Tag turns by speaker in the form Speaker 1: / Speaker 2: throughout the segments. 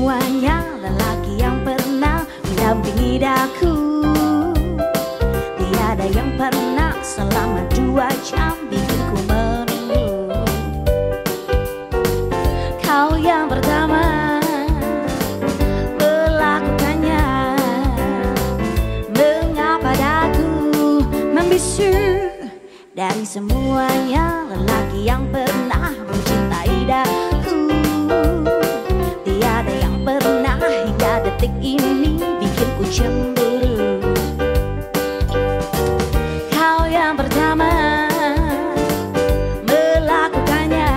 Speaker 1: semuanya lelaki yang pernah mendampingi daku. Tiada yang pernah selama 2 jam bikinku merindu. Kau yang pertama melakukannya, mengapa daku membisu. Dari semuanya lelaki yang pernah mencintai daku, tiada yang pernah hingga detik ini bikinku cemburu. Kau yang pertama melakukannya,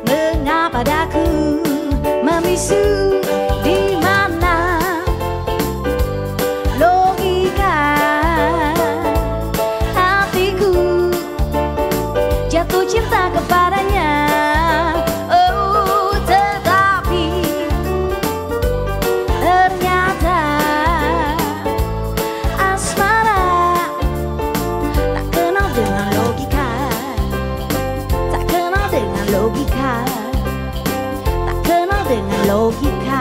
Speaker 1: mengapa daku membisu. Di mana logika hatiku jatuh cinta kepadanya. Oh, tetapi ternyata asmara tak kenal dengan logika, tak kenal dengan logika, tak kenal dengan logika.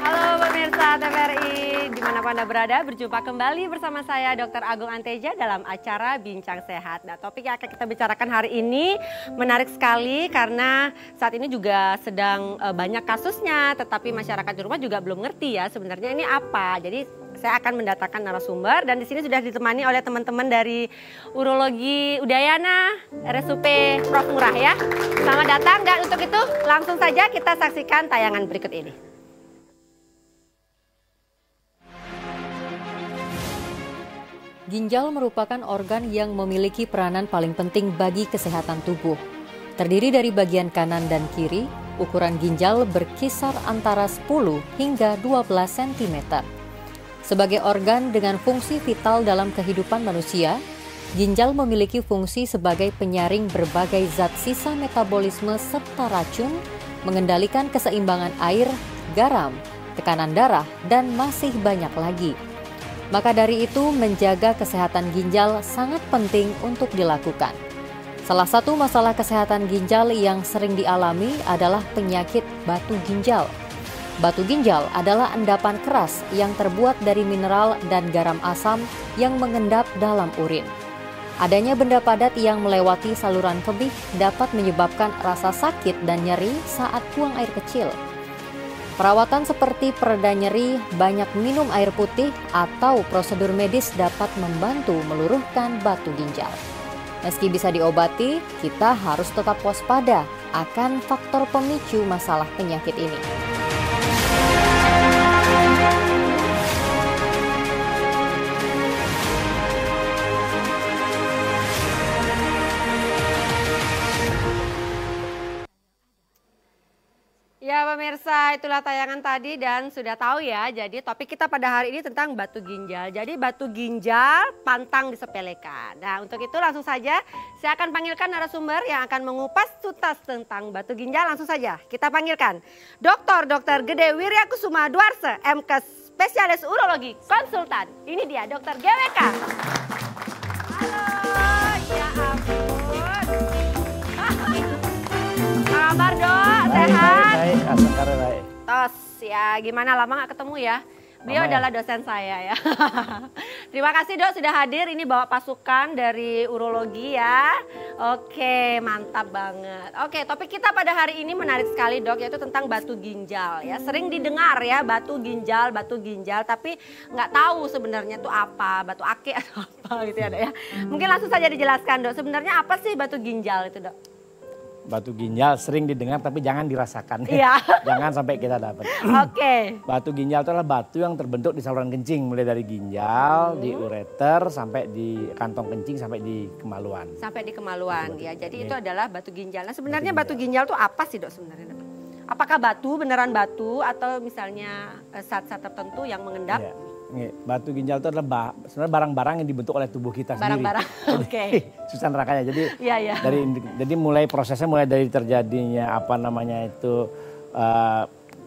Speaker 2: Halo pemirsa TVRI, dimanapun Anda berada, berjumpa kembali bersama saya Dr. Agung Anteja dalam acara Bincang Sehat. Nah, topik yang akan kita bicarakan hari ini menarik sekali karena saat ini juga sedang banyak kasusnya, tetapi masyarakat di rumah juga belum ngerti ya sebenarnya ini apa. Jadi saya akan mendatangkan narasumber dan di sini sudah ditemani oleh teman-teman dari Urologi Udayana RSUP Prof Ngurah ya. Selamat datang dan untuk itu langsung saja kita saksikan tayangan berikut ini.
Speaker 3: Ginjal merupakan organ yang memiliki peranan paling penting bagi kesehatan tubuh. Terdiri dari bagian kanan dan kiri, ukuran ginjal berkisar antara 10 hingga 12 cm. Sebagai organ dengan fungsi vital dalam kehidupan manusia, ginjal memiliki fungsi sebagai penyaring berbagai zat sisa metabolisme serta racun, mengendalikan keseimbangan air, garam, tekanan darah, dan masih banyak lagi. Maka dari itu, menjaga kesehatan ginjal sangat penting untuk dilakukan. Salah satu masalah kesehatan ginjal yang sering dialami adalah penyakit batu ginjal. Batu ginjal adalah endapan keras yang terbuat dari mineral dan garam asam yang mengendap dalam urin. Adanya benda padat yang melewati saluran kemih dapat menyebabkan rasa sakit dan nyeri saat buang air kecil. Perawatan seperti pereda nyeri, banyak minum air putih, atau prosedur medis dapat membantu meluruhkan batu ginjal. Meski bisa diobati, kita harus tetap waspada akan faktor pemicu masalah penyakit ini.
Speaker 2: Ya pemirsa, itulah tayangan tadi dan sudah tahu ya, jadi topik kita pada hari ini tentang batu ginjal. Jadi batu ginjal pantang disepelekan. Nah untuk itu langsung saja saya akan panggilkan narasumber yang akan mengupas tuntas tentang batu ginjal. Langsung saja kita panggilkan Dr. Gede Wiryakusuma Dwarse, MK Spesialis Urologi Konsultan. Ini dia Dr. GWK. Halo, ya ampun. Apa kabar dok? Sehat?
Speaker 4: Baik, asal baik.
Speaker 2: Tos ya, gimana lama nggak ketemu ya? Beliau adalah dosen saya ya. Terima kasih dok sudah hadir, ini bawa pasukan dari urologi ya. Oke, mantap banget. Oke, topik kita pada hari ini menarik sekali dok, yaitu tentang batu ginjal ya. Sering didengar ya batu ginjal, tapi nggak tahu sebenarnya itu apa, batu ake atau apa gitu ya dok ya. Mungkin langsung saja dijelaskan dok, sebenarnya apa sih batu ginjal itu dok?
Speaker 4: Batu ginjal sering didengar tapi jangan dirasakan.
Speaker 2: Iya.
Speaker 4: Jangan sampai kita dapat.
Speaker 2: Oke.
Speaker 4: Batu ginjal itu adalah batu yang terbentuk di saluran kencing. Mulai dari ginjal, di ureter, sampai di kantong kencing, sampai di kemaluan.
Speaker 2: Sampai di kemaluan ya. Jadi itu adalah batu ginjal. Nah sebenarnya batu
Speaker 4: Batu
Speaker 2: ginjal itu apa sih dok sebenarnya dok? Apakah batu, beneran batu atau misalnya zat-zat tertentu yang mengendap?
Speaker 4: Iya. Batu ginjal itu adalah sebenarnya barang-barang yang dibentuk oleh tubuh kita sendiri.
Speaker 2: Barang-barang, oke.
Speaker 4: Susah nerakanya. Jadi
Speaker 2: Iya.
Speaker 4: jadi prosesnya mulai dari terjadinya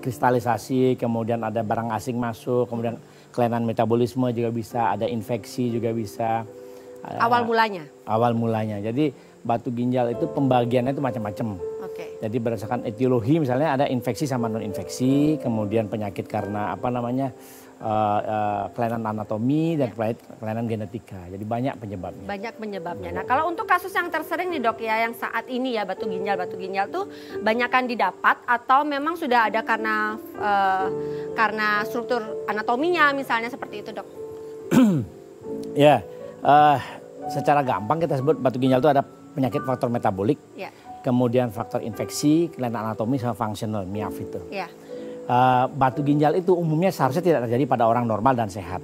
Speaker 4: kristalisasi, kemudian ada barang asing masuk, kemudian kelainan metabolisme juga bisa, ada infeksi juga bisa,
Speaker 2: Awal mulanya?
Speaker 4: Awal mulanya. Jadi batu ginjal itu pembagiannya itu macam-macam.
Speaker 2: Oke.
Speaker 4: Jadi berdasarkan etiologi misalnya ada infeksi sama non infeksi, kemudian penyakit karena kelainan anatomi dan kelainan genetika. Jadi banyak penyebabnya.
Speaker 2: Banyak penyebabnya. Nah, kalau untuk kasus yang tersering nih dok ya, yang saat ini ya batu ginjal tuh banyakan didapat atau memang sudah ada karena struktur anatominya misalnya seperti itu dok?
Speaker 4: Ya, secara gampang kita sebut batu ginjal itu ada penyakit faktor metabolik, kemudian faktor infeksi, kelainan anatomi sama fungsional MIAF itu. Batu ginjal itu umumnya seharusnya tidak terjadi pada orang normal dan sehat.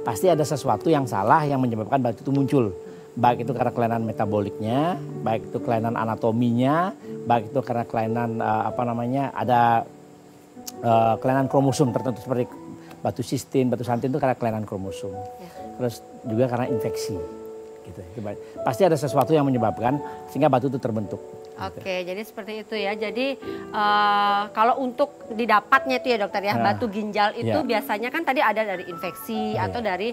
Speaker 4: Pasti ada sesuatu yang salah yang menyebabkan batu itu muncul. Baik itu karena kelainan metaboliknya, baik itu kelainan anatominya, baik itu karena kelainan ada kelainan kromosom tertentu seperti batu sistin, batu santin itu karena kelainan kromosom. Terus juga karena infeksi. Gitu. Pasti ada sesuatu yang menyebabkan sehingga batu itu terbentuk.
Speaker 2: Oke, jadi seperti itu ya. Jadi kalau untuk didapatnya itu ya dokter ya, batu ginjal itu biasanya kan tadi ada dari infeksi atau dari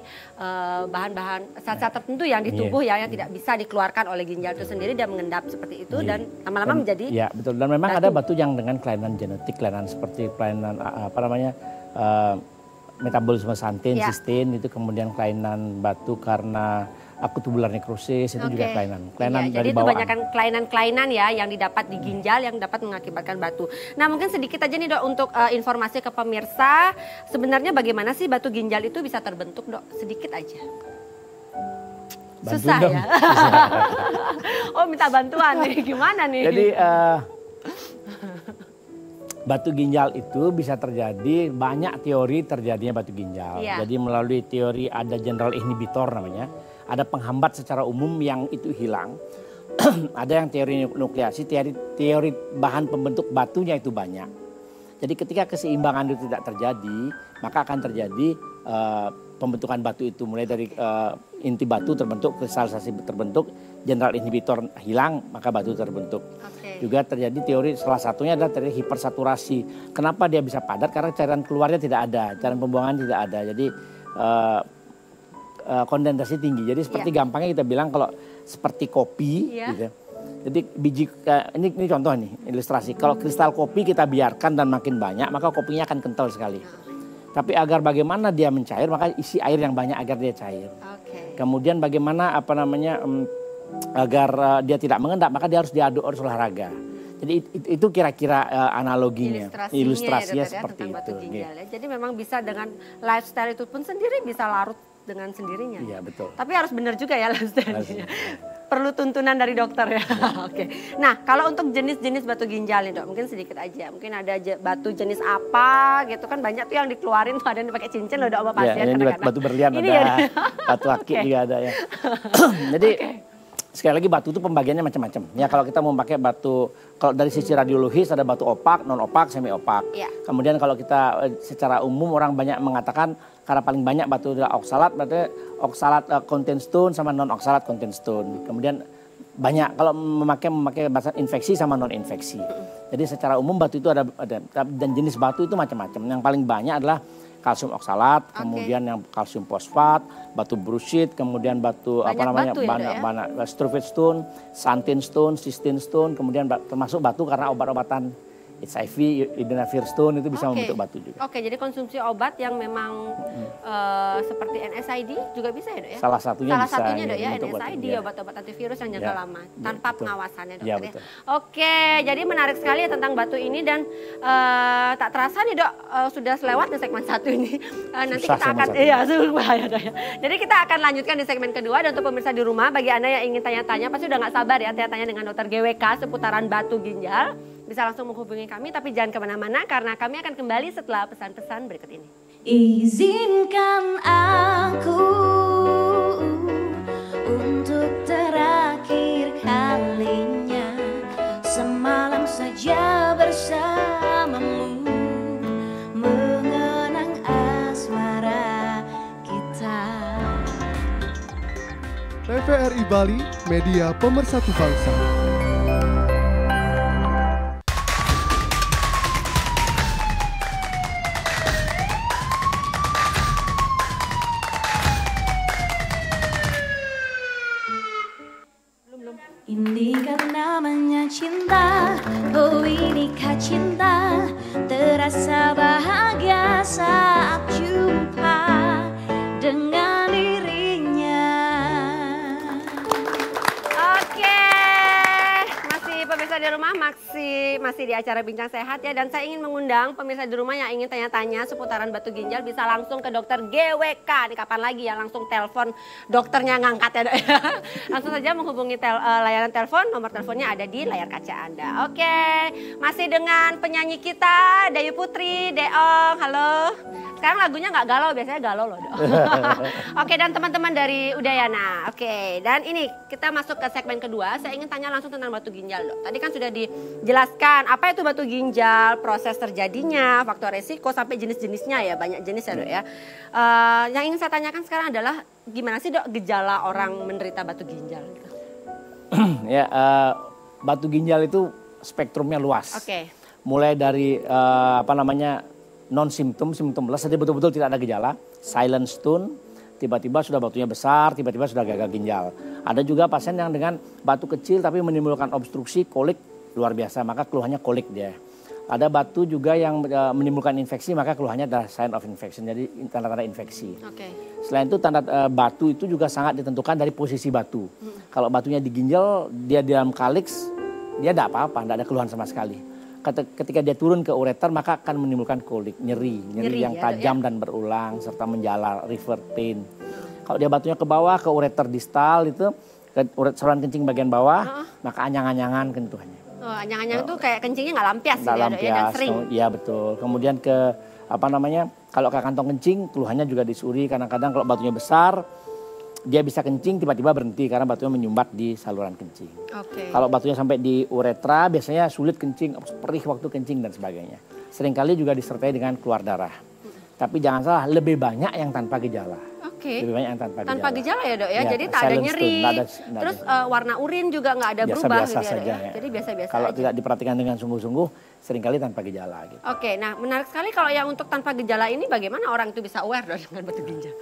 Speaker 2: bahan-bahan zat-zat tertentu yang di tubuh yang tidak bisa dikeluarkan oleh ginjal itu sendiri dan mengendap seperti itu dan lama-lama menjadi. Iya
Speaker 4: betul. Dan memang ada batu yang dengan kelainan genetik, kelainan seperti kelainan metabolisme santin, sistin itu kemudian kelainan batu karena tubular nekrosis itu juga kelainan dari
Speaker 2: jadi itu
Speaker 4: bawaan.
Speaker 2: banyak kelainan-kelainan ya yang didapat di ginjal yang dapat mengakibatkan batu. Nah mungkin sedikit aja nih dok untuk informasi ke pemirsa sebenarnya bagaimana sih batu ginjal itu bisa terbentuk dok? Sedikit aja.
Speaker 4: Bantuin
Speaker 2: susah
Speaker 4: dong.
Speaker 2: Ya? Oh minta bantuan nih gimana nih?
Speaker 4: Jadi batu ginjal itu bisa terjadi banyak teori terjadinya batu ginjal. Jadi melalui teori ada general inhibitor namanya. Ada penghambat secara umum yang itu hilang. Ada yang teori nukleasi, teori bahan pembentuk batunya itu banyak. Jadi ketika keseimbangan itu tidak terjadi, maka akan terjadi pembentukan batu itu. Mulai dari inti batu terbentuk, kristalisasi terbentuk, general inhibitor hilang, maka batu terbentuk. Juga terjadi teori salah satunya adalah teori hipersaturasi. Kenapa dia bisa padat? Karena cairan keluarnya tidak ada, cairan pembuangan tidak ada. Jadi kondensasi tinggi. Jadi seperti gampangnya kita bilang kalau seperti kopi gitu. Jadi biji ini contoh nih ilustrasi. Kalau kristal kopi kita biarkan dan makin banyak maka kopinya akan kental sekali. Tapi agar bagaimana dia mencair maka isi air yang banyak agar dia cair. Kemudian bagaimana agar dia tidak mengendap maka dia harus diaduk harus olahraga. Jadi itu kira-kira analoginya, ilustrasinya seperti itu.
Speaker 2: Jadi memang bisa dengan lifestyle itu pun sendiri bisa larut dengan sendirinya.
Speaker 4: Iya betul.
Speaker 2: Tapi harus benar juga ya lifestyle-nya. Perlu tuntunan dari dokter ya. Oke. Nah kalau untuk jenis-jenis batu ginjal nih dok, mungkin sedikit aja. Mungkin ada batu jenis apa gitu kan banyak tuh yang dikeluarin tuh ada yang pakai cincin loh dok sama pasien.
Speaker 4: Ini batu berlian ada, batu akik juga ada ya. Jadi sekali lagi batu itu pembagiannya macam-macam. Ya kalau kita mau pakai batu, kalau dari sisi radiologis ada batu opak, non opak, semi opak. Kemudian kalau kita secara umum orang banyak mengatakan karena paling banyak batu adalah oksalat, berarti oksalat contain stone sama non oksalat contain stone. Kemudian banyak kalau memakai bahasa infeksi sama non infeksi. Jadi secara umum batu itu ada dan jenis batu itu macam-macam. Yang paling banyak adalah kalsium oksalat, kemudian yang kalsium fosfat, batu brusit, kemudian batu struvite stone, santin stone, sistine stone, kemudian termasuk batu karena obat-obatan HIV, Idinavir stone itu bisa membentuk batu juga.
Speaker 2: Oke, jadi konsumsi obat yang memang seperti NSAID juga bisa ya dok ya?
Speaker 4: Salah satunya
Speaker 2: dok ya, NSAID obat-obat antivirus yang jangka lama tanpa pengawasannya dokter ya. Oke, jadi menarik sekali ya tentang batu ini dan tak terasa nih dok sudah selewat di segmen 1 ini. Nanti kita akan bahaya dok ya. Jadi kita akan lanjutkan di segmen kedua dan untuk pemirsa di rumah bagi Anda yang ingin tanya-tanya pasti udah nggak sabar ya tanya-tanya dengan dokter GWK seputaran batu ginjal. Bisa langsung menghubungi kami, tapi jangan kemana-mana karena kami akan kembali setelah pesan-pesan berikut ini.
Speaker 1: Izinkan aku untuk terakhir kalinya semalam saja bersamamu mengenang asmara kita.
Speaker 5: TVRI Bali, media pemersatu bangsa.
Speaker 1: Ini kan namanya cinta, oh inikah cinta, terasa bahagia saat jumpa dengan dirinya.
Speaker 2: Oke, masih pemirsa di rumah masih di acara Bincang Sehat ya, dan saya ingin mengundang pemirsa di rumah yang ingin tanya-tanya seputaran batu ginjal bisa langsung ke dokter GWK. Ini kapan lagi ya, langsung telepon dokternya ngangkat ya Dok. Langsung saja menghubungi layanan telepon, nomor teleponnya ada di layar kaca Anda. Oke, masih dengan penyanyi kita Dayu Putri, Deong, halo. Sekarang lagunya nggak galau, biasanya galau loh Dok. Oke, dan teman-teman dari Udayana. Oke, dan ini kita masuk ke segmen kedua. Saya ingin tanya langsung tentang batu ginjal Dok. Tadi kan sudah dijelaskan apa itu batu ginjal, proses terjadinya, faktor resiko sampai jenis-jenisnya ya, banyak jenis ya Dok ya. Yang ingin saya tanyakan sekarang adalah gimana sih Dok gejala orang menderita batu ginjal gitu?
Speaker 4: Ya, batu ginjal itu spektrumnya luas.
Speaker 2: Oke.
Speaker 4: Mulai dari non simptom, symptomless, jadi betul-betul tidak ada gejala, silent stone, tiba-tiba sudah batunya besar, tiba-tiba sudah gagal ginjal. Ada juga pasien yang dengan batu kecil tapi menimbulkan obstruksi, kolik luar biasa, maka keluhannya kolik dia. Ada batu juga yang menimbulkan infeksi, maka keluhannya adalah sign of infection, jadi tanda-tanda infeksi.
Speaker 2: Oke.
Speaker 4: Selain itu tanda batu itu juga sangat ditentukan dari posisi batu. Kalau batunya di ginjal, dia di dalam kaliks, dia tidak apa-apa, tidak ada keluhan sama sekali. Ketika dia turun ke ureter maka akan menimbulkan kolik, nyeri yang
Speaker 2: ya,
Speaker 4: tajam dan berulang serta menjala, revert pain. Kalau dia batunya ke bawah ke ureter distal itu, ke saluran kencing bagian bawah, maka anyang-anyangan kentuhannya.
Speaker 2: Oh, anyang-anyang itu kayak kencingnya nggak lampias gitu ya Dok ya, dan sering.
Speaker 4: Iya betul. Kemudian ke kalau ke kantong kencing keluhannya juga disuri, kadang-kadang kalau batunya besar dia bisa kencing tiba-tiba berhenti karena batunya menyumbat di saluran kencing.
Speaker 2: Oke.
Speaker 4: Kalau batunya sampai di uretra biasanya sulit kencing, perih waktu kencing dan sebagainya. Seringkali juga disertai dengan keluar darah. Tapi jangan salah, lebih banyak yang tanpa gejala.
Speaker 2: Oke.
Speaker 4: Lebih banyak yang tanpa
Speaker 2: gejala ya Dok ya,
Speaker 4: Ya,
Speaker 2: jadi tak ada
Speaker 4: silent
Speaker 2: nyeri.
Speaker 4: stone,
Speaker 2: Terus warna urin juga nggak ada berubah
Speaker 4: biasa-biasa
Speaker 2: gitu ya Dok
Speaker 4: saja,
Speaker 2: ya.
Speaker 4: ya.
Speaker 2: Jadi biasa-biasa
Speaker 4: Kalau
Speaker 2: aja.
Speaker 4: tidak diperhatikan dengan sungguh-sungguh, seringkali tanpa gejala gitu.
Speaker 2: Oke, nah menarik sekali kalau yang untuk tanpa gejala ini bagaimana orang itu bisa aware Dok dengan batu ginjal?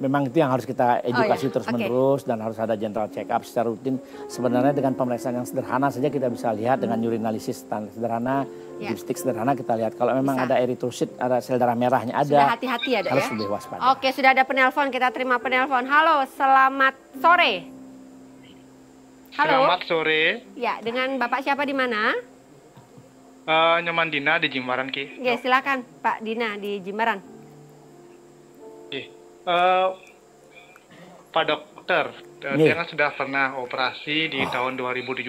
Speaker 4: Memang itu yang harus kita edukasi
Speaker 2: ya?
Speaker 4: terus-menerus dan harus ada general check up secara rutin. Sebenarnya dengan pemeriksaan yang sederhana saja kita bisa lihat dengan urinalisis sederhana, dipstick sederhana kita lihat. Kalau memang ada eritrosit, ada sel darah merahnya ada.
Speaker 2: Sudah hati-hati ya Dok
Speaker 4: harus
Speaker 2: ya?
Speaker 4: lebih waspada.
Speaker 2: Oke, sudah ada penelpon, kita terima penelpon. Halo, selamat sore. Halo.
Speaker 6: Selamat sore.
Speaker 2: Ya, dengan Bapak siapa di mana?
Speaker 6: Nyoman Dina di Jimbaran Ki.
Speaker 2: Oke, silakan Pak Dina di Jimbaran.
Speaker 6: Pak Dokter, dia kan sudah pernah operasi di tahun 2017.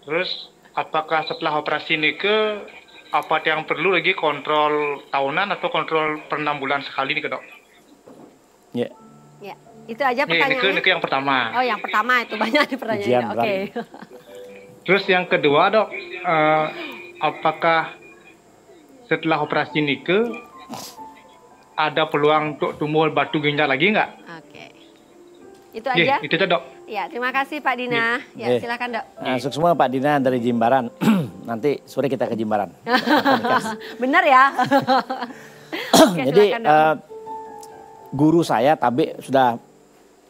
Speaker 6: Terus apakah setelah operasi ini apa yang perlu lagi kontrol tahunan atau kontrol per 6 bulan sekali nih Dok?
Speaker 4: Ya.
Speaker 2: Ya, itu aja pertanyaannya.
Speaker 6: Ini yang pertama.
Speaker 2: Oh, yang pertama itu banyak di pertanyaannya. Oke.
Speaker 6: Terus yang kedua Dok, apakah setelah operasi ini ada peluang untuk tumbuh batu ginjal lagi nggak?
Speaker 2: Oke. Itu aja?
Speaker 6: Itu aja Dok.
Speaker 2: Ya, terima kasih Pak Dina. Ya, silakan Dok.
Speaker 4: Masuk semua Pak Dina dari Jimbaran. Nanti sore kita ke Jimbaran.
Speaker 2: Benar ya? Oke,
Speaker 4: jadi
Speaker 2: silakan,
Speaker 4: guru saya Tabe sudah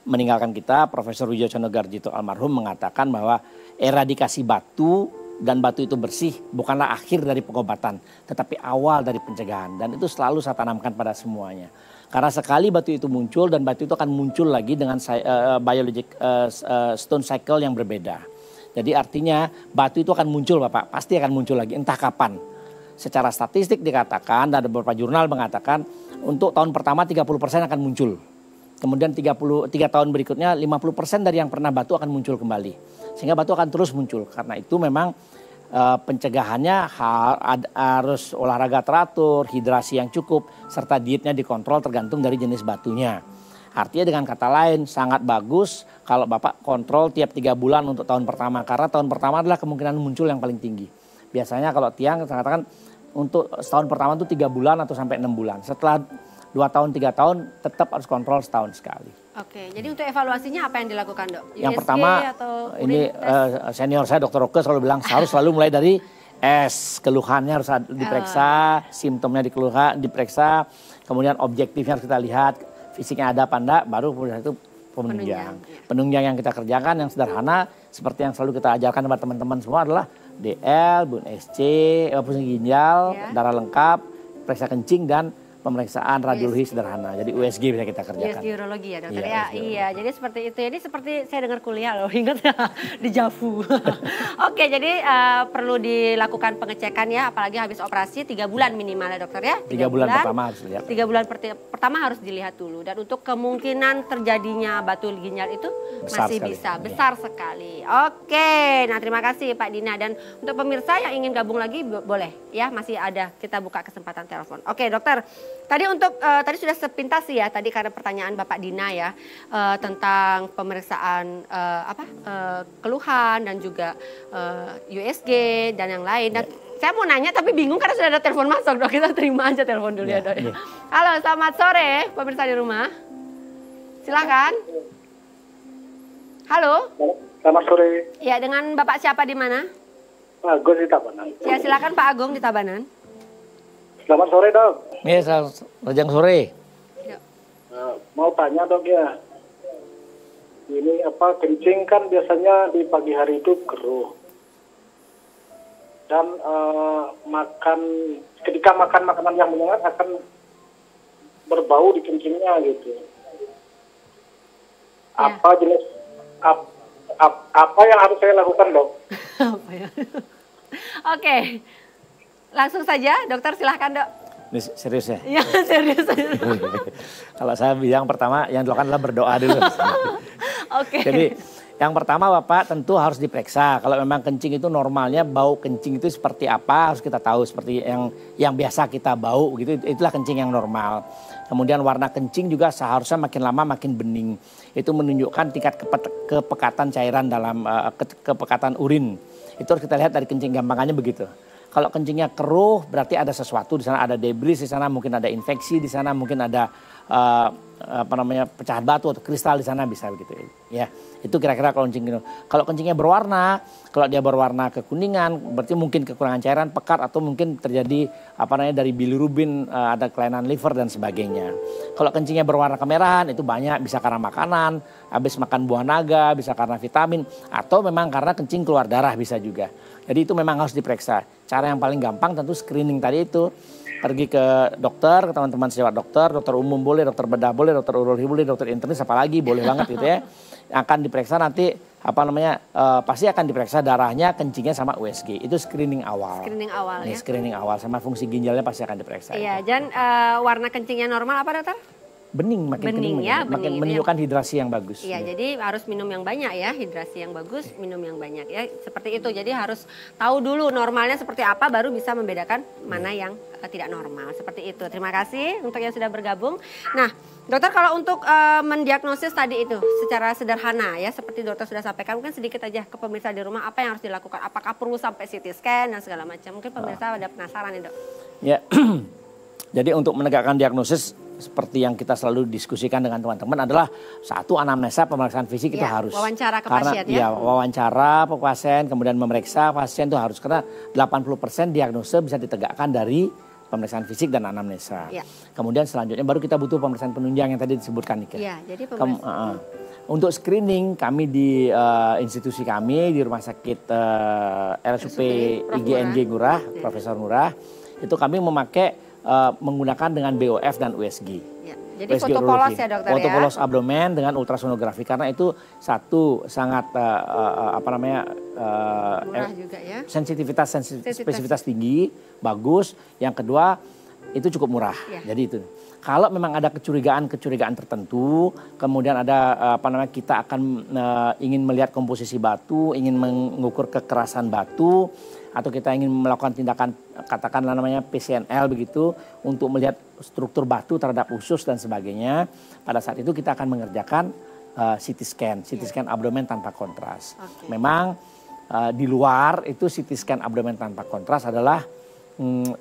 Speaker 4: meninggalkan kita, Profesor Wijosono Garjito almarhum mengatakan bahwa eradikasi batu dan batu itu bersih bukanlah akhir dari pengobatan, tetapi awal dari pencegahan. Dan itu selalu saya tanamkan pada semuanya. Karena sekali batu itu muncul dan batu itu akan muncul lagi dengan biologic stone cycle yang berbeda. Jadi artinya batu itu akan muncul Bapak, pasti akan muncul lagi entah kapan. Secara statistik dikatakan dan ada beberapa jurnal mengatakan untuk tahun pertama 30% akan muncul. Kemudian 3 tahun berikutnya 50% dari yang pernah batu akan muncul kembali. Sehingga batu akan terus muncul. Karena itu memang pencegahannya harus olahraga teratur, hidrasi yang cukup, serta dietnya dikontrol tergantung dari jenis batunya. Artinya dengan kata lain sangat bagus kalau Bapak kontrol tiap 3 bulan untuk tahun pertama. Karena tahun pertama adalah kemungkinan muncul yang paling tinggi. Biasanya kalau tiang saya katakan untuk tahun pertama itu 3 bulan atau sampai 6 bulan. Setelah 2 tahun, 3 tahun tetap harus kontrol setahun sekali.
Speaker 2: Oke, jadi untuk evaluasinya apa yang dilakukan Dok?
Speaker 4: Yang pertama, ini senior saya Dr. Roke selalu bilang harus selalu mulai dari S, keluhannya harus diperiksa, simptomnya diperiksa, kemudian objektifnya harus kita lihat, fisiknya ada apa enggak, baru kemudian itu penunjang.
Speaker 2: Ya.
Speaker 4: Penunjang yang kita kerjakan yang sederhana seperti yang selalu kita ajarkan kepada teman-teman semua adalah DL, BUN-SC, fungsi ginjal,
Speaker 2: Ya.
Speaker 4: darah lengkap, periksa kencing dan pemeriksaan radiologi sederhana. Jadi USG bisa kita kerjakan.
Speaker 2: USG urologi ya dokter
Speaker 4: Iya,
Speaker 2: ya.
Speaker 4: USG
Speaker 2: Iya, jadi seperti itu. Jadi seperti saya dengar kuliah loh, ingat ya di Javu. Oke, jadi perlu dilakukan pengecekan ya, apalagi habis operasi 3 bulan minimal ya dokter ya.
Speaker 4: 3 bulan pertama harus lihat.
Speaker 2: 3 bulan pertama harus dilihat dulu. Dan untuk kemungkinan terjadinya batu ginjal itu
Speaker 4: Besar
Speaker 2: masih
Speaker 4: sekali.
Speaker 2: bisa,
Speaker 4: Iya.
Speaker 2: besar sekali. Oke, nah terima kasih Pak Dina. Dan untuk pemirsa yang ingin gabung lagi boleh ya, masih ada, kita buka kesempatan telepon. Oke dokter, tadi untuk tadi sudah sepintas sih ya, tadi karena pertanyaan Bapak Dina ya tentang pemeriksaan keluhan dan juga USG dan yang lain. Dan saya mau nanya tapi bingung karena sudah ada telepon masuk dok, kita terima aja telepon dulu ya dok.
Speaker 4: Iya.
Speaker 2: Halo, selamat sore pemirsa di rumah. Silakan. Halo.
Speaker 7: Selamat sore,
Speaker 2: Ya, dengan Bapak siapa di mana?
Speaker 7: Pak Agus di Tabanan.
Speaker 2: Ya, silakan Pak Agung di Tabanan.
Speaker 7: Selamat sore dok.
Speaker 4: Iya, Rajang sore.
Speaker 7: Mau tanya dok ya, ini kencing kan biasanya di pagi hari itu keruh. Dan ketika makan makanan yang menyengat akan berbau di kencingnya gitu.
Speaker 2: Ya.
Speaker 7: Apa yang harus saya lakukan dok?
Speaker 2: Apa ya? Oke. Langsung saja, dokter silahkan dok.
Speaker 4: Ini serius ya?
Speaker 2: Ya, serius.
Speaker 4: Kalau saya bilang pertama yang dilakukan adalah berdoa dulu.
Speaker 2: Oke.
Speaker 4: Jadi yang pertama Bapak tentu harus diperiksa. Kalau memang kencing itu normalnya bau kencing itu seperti apa harus kita tahu. Seperti yang biasa kita bau gitu, itulah kencing yang normal. Kemudian warna kencing juga seharusnya makin lama makin bening. Itu menunjukkan tingkat kepekatan cairan dalam kepekatan urin. Itu harus kita lihat dari kencing, gampangannya begitu. Kalau kencingnya keruh berarti ada sesuatu di sana, ada debris di sana, mungkin ada infeksi di sana, mungkin ada pecahan batu atau kristal di sana, bisa begitu ya. Itu kira-kira kalau kencing gitu. Kalau kencingnya berwarna, kalau dia berwarna kekuningan berarti mungkin kekurangan cairan, pekat, atau mungkin terjadi dari bilirubin, ada kelainan liver dan sebagainya. Kalau kencingnya berwarna kemerahan itu banyak, bisa karena makanan, habis makan buah naga, bisa karena vitamin, atau memang karena kencing keluar darah bisa juga. Jadi itu memang harus diperiksa. Cara yang paling gampang tentu screening tadi itu. Pergi ke dokter, ke teman-teman sejawat dokter umum boleh, dokter bedah boleh, dokter urologi boleh, dokter internis apalagi boleh banget gitu ya. Akan diperiksa nanti pasti akan diperiksa darahnya, kencingnya sama USG. Itu screening awal.
Speaker 2: Screening awal ya.
Speaker 4: Screening awal sama fungsi ginjalnya pasti akan diperiksa.
Speaker 2: Iya, dan warna kencingnya normal apa dokter?
Speaker 4: Bening, makin
Speaker 2: Bening
Speaker 4: kening,
Speaker 2: ya,
Speaker 4: makin
Speaker 2: bening.
Speaker 4: menunjukkan hidrasi yang bagus.
Speaker 2: Iya, jadi harus minum yang banyak ya, hidrasi yang bagus, minum yang banyak ya, seperti itu. Jadi harus tahu dulu normalnya seperti apa, baru bisa membedakan mana yang tidak normal, seperti itu. Terima kasih untuk yang sudah bergabung. Nah, dokter kalau untuk mendiagnosis tadi itu secara sederhana ya, seperti dokter sudah sampaikan, mungkin sedikit aja ke pemirsa di rumah apa yang harus dilakukan. Apakah perlu sampai CT scan dan segala macam? Mungkin pemirsa ada penasaran nih dok.
Speaker 4: Ya, jadi untuk menegakkan diagnosis seperti yang kita selalu diskusikan dengan teman-teman adalah satu, anamnesa, pemeriksaan fisik itu
Speaker 2: Ya,
Speaker 4: harus.
Speaker 2: wawancara ke
Speaker 4: Karena,
Speaker 2: pasien ya.
Speaker 4: wawancara ke pasien, kemudian memeriksa pasien itu harus. Karena 80% diagnosa bisa ditegakkan dari pemeriksaan fisik dan anamnesa.
Speaker 2: Ya.
Speaker 4: Kemudian selanjutnya baru kita butuh pemeriksaan penunjang yang tadi disebutkan Nika.
Speaker 2: Iya, jadi pemeriksaan.
Speaker 4: Untuk screening kami di institusi kami di Rumah Sakit RSUP
Speaker 2: Prof.
Speaker 4: IGNG Ngurah, Profesor Ngurah, itu kami memakai menggunakan dengan BOF dan USG.
Speaker 2: Ya, jadi
Speaker 4: USG
Speaker 2: foto
Speaker 4: urologi.
Speaker 2: polos ya dokter
Speaker 4: Foto
Speaker 2: ya.
Speaker 4: polos abdomen dengan ultrasonografi karena itu satu sangat
Speaker 2: Murah juga ya.
Speaker 4: spesifitas tinggi, bagus. Yang kedua itu cukup murah.
Speaker 2: Ya.
Speaker 4: Jadi itu. Kalau memang ada kecurigaan tertentu, kemudian ada kita akan ingin melihat komposisi batu, ingin mengukur kekerasan batu, atau kita ingin melakukan tindakan katakanlah namanya PCNL begitu untuk melihat struktur batu terhadap usus dan sebagainya. Pada saat itu kita akan mengerjakan CT scan abdomen tanpa kontras.
Speaker 2: Oke.
Speaker 4: Memang di luar itu CT scan abdomen tanpa kontras adalah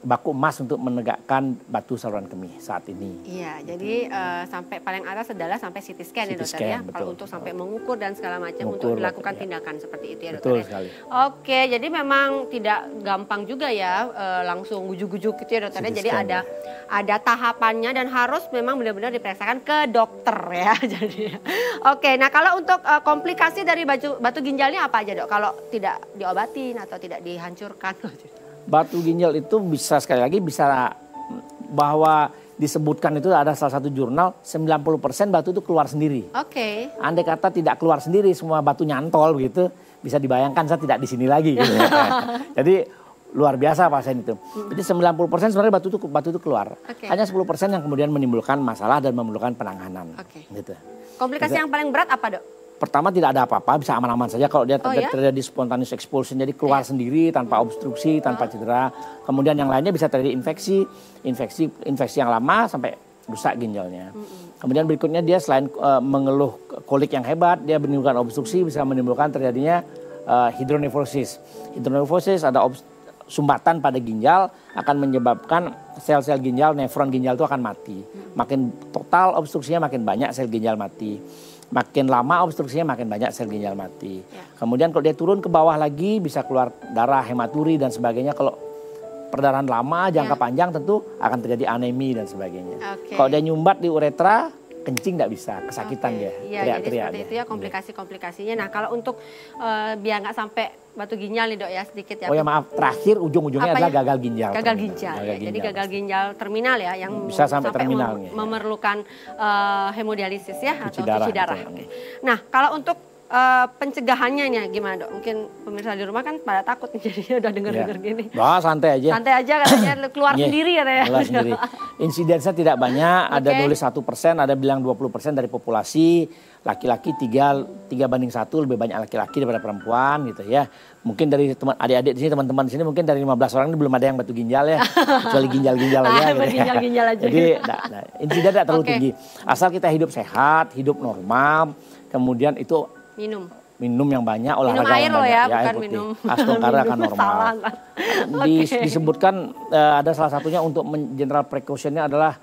Speaker 4: baku emas untuk menegakkan batu saluran kemih saat ini.
Speaker 2: Iya, jadi sampai paling atas adalah sampai CT scan ya dokter ya. Kalau untuk sampai mengukur dan segala macam untuk dilakukan tindakan seperti itu ya dokter.
Speaker 4: Betul
Speaker 2: ya.
Speaker 4: sekali.
Speaker 2: Oke, jadi memang tidak gampang juga ya langsung gujuk-gujuk gitu ya dokter. Jadi ada tahapannya dan harus memang benar-benar diperiksakan ke dokter ya. Jadi oke, nah kalau untuk komplikasi dari batu ginjalnya apa aja dok? Kalau tidak diobatin atau tidak dihancurkan?
Speaker 4: Batu ginjal itu bisa sekali lagi bisa bahwa disebutkan itu ada salah satu jurnal 90% batu itu keluar sendiri.
Speaker 2: Oke.
Speaker 4: Andai kata tidak keluar sendiri semua batu nyantol begitu bisa dibayangkan saya tidak di sini lagi. Gitu. Jadi luar biasa pasien itu. Jadi 90% sebenarnya batu itu keluar. Hanya 10% yang kemudian menimbulkan masalah dan memerlukan penanganan. Gitu.
Speaker 2: Komplikasi yang paling berat apa dok?
Speaker 4: Pertama tidak ada apa-apa, bisa aman-aman saja kalau dia terjadi spontaneous expulsion, jadi keluar sendiri tanpa obstruksi, tanpa cedera. Kemudian yang lainnya bisa terjadi infeksi yang lama sampai rusak ginjalnya. Kemudian berikutnya dia selain mengeluh kolik yang hebat, dia menimbulkan obstruksi, bisa menimbulkan terjadinya hidronefrosis. Hidronefrosis ada sumbatan pada ginjal akan menyebabkan sel-sel ginjal, nefron ginjal itu akan mati. Makin total obstruksinya makin banyak sel ginjal mati. Makin lama obstruksinya makin banyak sel ginjal mati. Kemudian kalau dia turun ke bawah lagi bisa keluar darah, hematuri dan sebagainya. Kalau perdarahan lama jangka panjang tentu akan terjadi anemi dan sebagainya. Kalau dia nyumbat di uretra, kencing tidak bisa, kesakitan dia, teriak-teriak.
Speaker 2: Jadi seperti itu ya komplikasi-komplikasinya. Nah kalau untuk biar nggak sampai batu ginjal nih dok ya sedikit ya.
Speaker 4: Oh ya maaf, terakhir ujung-ujungnya adalah gagal ginjal.
Speaker 2: Gagal ginjal. Jadi gagal ginjal terminal ya yang
Speaker 4: bisa sampai terminal
Speaker 2: memerlukan hemodialisis ya atau cuci darah. Nah kalau untuk pencegahannya nih gimana dok? Mungkin pemirsa di rumah kan pada takut jadinya udah denger-denger gini.
Speaker 4: Wah santai aja.
Speaker 2: Santai aja katanya keluar sendiri katanya.
Speaker 4: Keluar sendiri. Insiden-nya tidak banyak, ada nulis 1%, ada bilang 20% dari populasi. Laki-laki 3 banding 1 lebih banyak laki-laki daripada perempuan gitu ya. Mungkin dari adik-adik di sini, teman-teman di sini mungkin dari 15 orang ini belum ada yang batu ginjal ya. Kecuali ginjal-ginjal aja gitu ya.
Speaker 2: Ginjal aja.
Speaker 4: Jadi insiden tidak terlalu tinggi. Asal kita hidup sehat, hidup normal, kemudian itu minum yang banyak, olahraga
Speaker 2: minum air
Speaker 4: yang banyak.
Speaker 2: Ya, bukan minum.
Speaker 4: Astongkara akan normal. Disebutkan ada salah satunya untuk general precautionnya adalah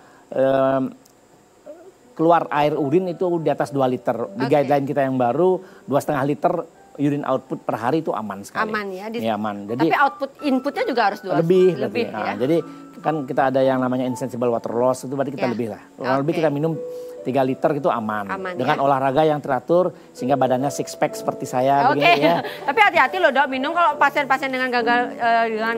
Speaker 4: keluar air urin itu di atas 2 liter. Di guideline kita yang baru 2,5 liter urine output per hari itu aman sekali.
Speaker 2: Aman ya.
Speaker 4: Aman. Jadi,
Speaker 2: tapi inputnya juga harus 2
Speaker 4: lebih
Speaker 2: ya.
Speaker 4: Nah, jadi kan kita ada yang namanya insensible water loss itu berarti kita lebih lah. Kurang lebih kita minum 3 liter itu aman dengan olahraga yang teratur sehingga badannya six pack seperti saya begini ya.
Speaker 2: Tapi hati-hati loh dok, minum kalau pasien-pasien dengan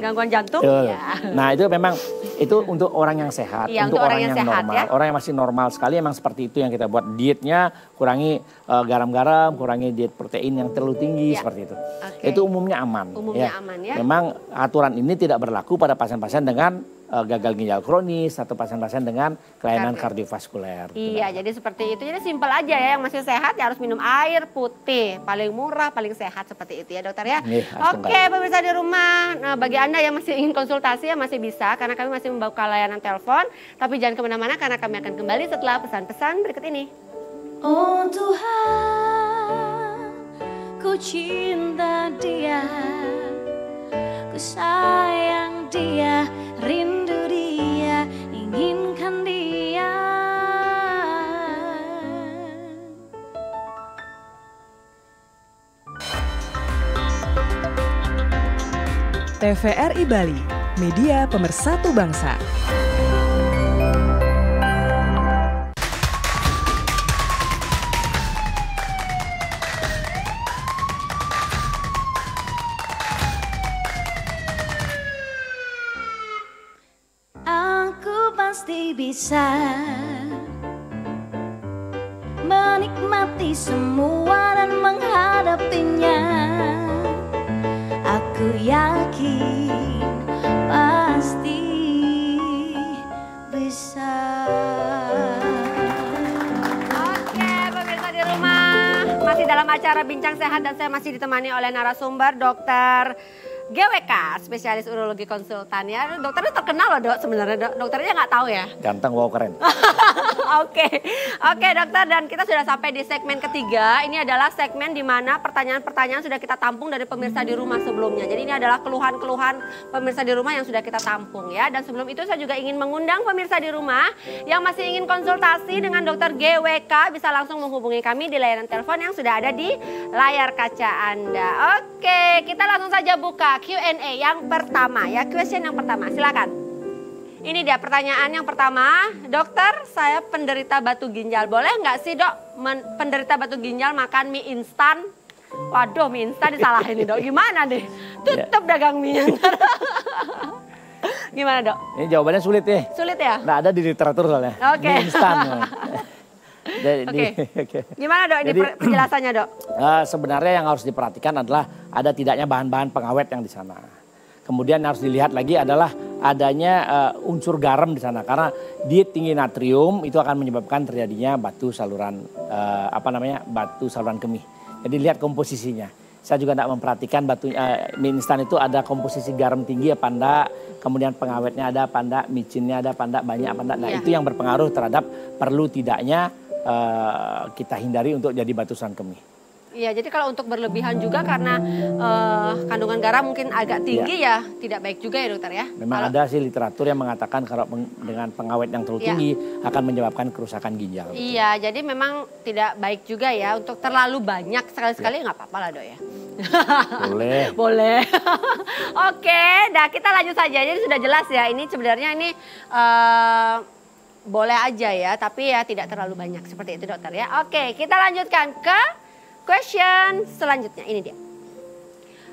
Speaker 2: gangguan jantung. Ya.
Speaker 4: Nah itu memang itu untuk orang yang sehat, untuk orang yang normal. Ya? Orang yang masih normal sekali emang seperti itu yang kita buat dietnya, kurangi garam-garam, kurangi diet protein yang terlalu tinggi seperti itu. Itu umumnya aman.
Speaker 2: Aman ya.
Speaker 4: Memang aturan ini tidak berlaku pada pasien-pasien dengan gagal ginjal kronis atau pasien-pasien dengan kelainan kardiovaskuler.
Speaker 2: Iya, jadi seperti itu. Jadi simpel aja ya, yang masih sehat ya harus minum air putih, paling murah, paling sehat seperti itu ya dokter ya. Oke, pemirsa di rumah, nah, bagi Anda yang masih ingin konsultasi ya masih bisa karena kami masih membuka layanan telepon. Tapi jangan kemana-mana karena kami akan kembali setelah pesan-pesan berikut ini.
Speaker 1: Oh Tuhan, ku cinta dia, ku sayang dia, rindu dia, inginkan dia.
Speaker 8: TVRI Bali, media pemersatu bangsa.
Speaker 1: Aku pasti bisa menikmati semua dan menghadapinya. Aku yakin pasti bisa.
Speaker 2: Oke, pemirsa di rumah, masih dalam acara Bincang Sehat dan saya masih ditemani oleh narasumber Dr. GWK, spesialis urologi konsultan ya. Dokternya terkenal loh dok sebenarnya dok. Dokternya nggak tahu ya.
Speaker 4: Ganteng, wow keren.
Speaker 2: Oke dokter, dan kita sudah sampai di segmen ketiga. Ini adalah segmen di mana pertanyaan-pertanyaan sudah kita tampung dari pemirsa di rumah sebelumnya. Jadi ini adalah keluhan-keluhan pemirsa di rumah yang sudah kita tampung ya. Dan sebelum itu saya juga ingin mengundang pemirsa di rumah yang masih ingin konsultasi dengan dokter GWK bisa langsung menghubungi kami di layanan telepon yang sudah ada di layar kaca Anda. Oke, kita langsung saja buka Q&A yang pertama ya, question yang pertama, silakan. Ini dia pertanyaan yang pertama, dokter saya penderita batu ginjal, boleh nggak sih dok penderita batu ginjal makan mie instan? Waduh, mie instan disalahin nih dok, gimana deh? Tutup dagang mie. Gimana dok?
Speaker 4: Ini jawabannya sulit ya.
Speaker 2: Sulit ya?
Speaker 4: Nggak ada di literatur soalnya.
Speaker 2: Oke.
Speaker 4: Mie instan.
Speaker 2: Oke. Gimana dok ini penjelasannya dok?
Speaker 4: Sebenarnya yang harus diperhatikan adalah ada tidaknya bahan-bahan pengawet yang di sana. Kemudian yang harus dilihat lagi adalah adanya unsur garam di sana karena diet tinggi natrium itu akan menyebabkan terjadinya batu saluran batu saluran kemih. Jadi lihat komposisinya. Saya juga tidak memperhatikan mie instan itu ada komposisi garam tinggi apa enggak, kemudian pengawetnya ada apa enggak, micinnya ada apa enggak, banyak apa enggak. Nah itu yang berpengaruh terhadap perlu tidaknya kita hindari untuk jadi batu saluran kemih.
Speaker 2: Iya, jadi kalau untuk berlebihan juga karena kandungan garam mungkin agak tinggi ya tidak baik juga ya dokter ya.
Speaker 4: Memang ada sih literatur yang mengatakan kalau dengan pengawet yang terlalu tinggi akan menyebabkan kerusakan ginjal.
Speaker 2: Iya, jadi memang tidak baik juga ya untuk terlalu banyak sekali-sekali nggak apa-apa lah dok ya.
Speaker 4: Boleh.
Speaker 2: Boleh. Oke, nah kita lanjut saja. Jadi sudah jelas ya ini sebenarnya ini boleh aja ya, tapi ya tidak terlalu banyak seperti itu dokter ya. Oke, kita lanjutkan ke question selanjutnya. Ini dia.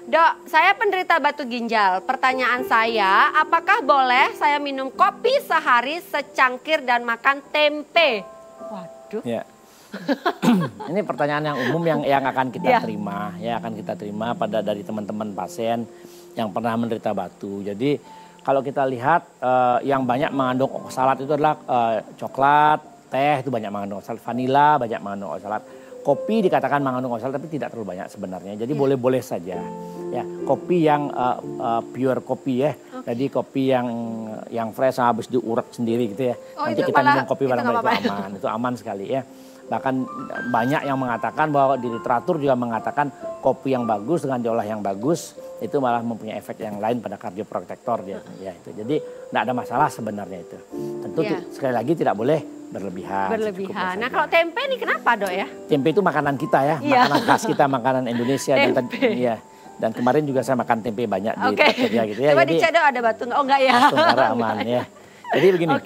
Speaker 2: Dok, saya penderita batu ginjal. Pertanyaan saya, apakah boleh saya minum kopi sehari secangkir dan makan tempe? Waduh.
Speaker 4: Ya. Ini pertanyaan yang umum yang akan kita terima, dari teman-teman pasien yang pernah menderita batu. Jadi kalau kita lihat yang banyak mengandung oksalat itu adalah coklat, teh itu banyak mengandung oksalat, vanila banyak mengandung oksalat. Kopi dikatakan mengandung oksalat tapi tidak terlalu banyak sebenarnya. Jadi boleh-boleh saja. Ya, kopi yang pure kopi ya. Jadi kopi yang fresh habis diurek sendiri gitu ya. Nanti kita minum kopi bareng-bareng itu aman. Itu aman sekali ya. Bahkan banyak yang mengatakan bahwa di literatur juga mengatakan kopi yang bagus dengan diolah yang bagus itu malah mempunyai efek yang lain pada kardioprotektor dia. Ya itu. Jadi tidak ada masalah sebenarnya itu. Tentu sekali lagi tidak boleh berlebihan.
Speaker 2: Nah kalau tempe ini kenapa dok ya?
Speaker 4: Tempe itu makanan kita ya, makanan khas kita, makanan Indonesia. Dan kemarin juga saya makan tempe banyak di tempatnya gitu ya.
Speaker 2: Coba dicek dok ada batu nggak? Oh enggak ya.
Speaker 4: Aman ya. Jadi begini,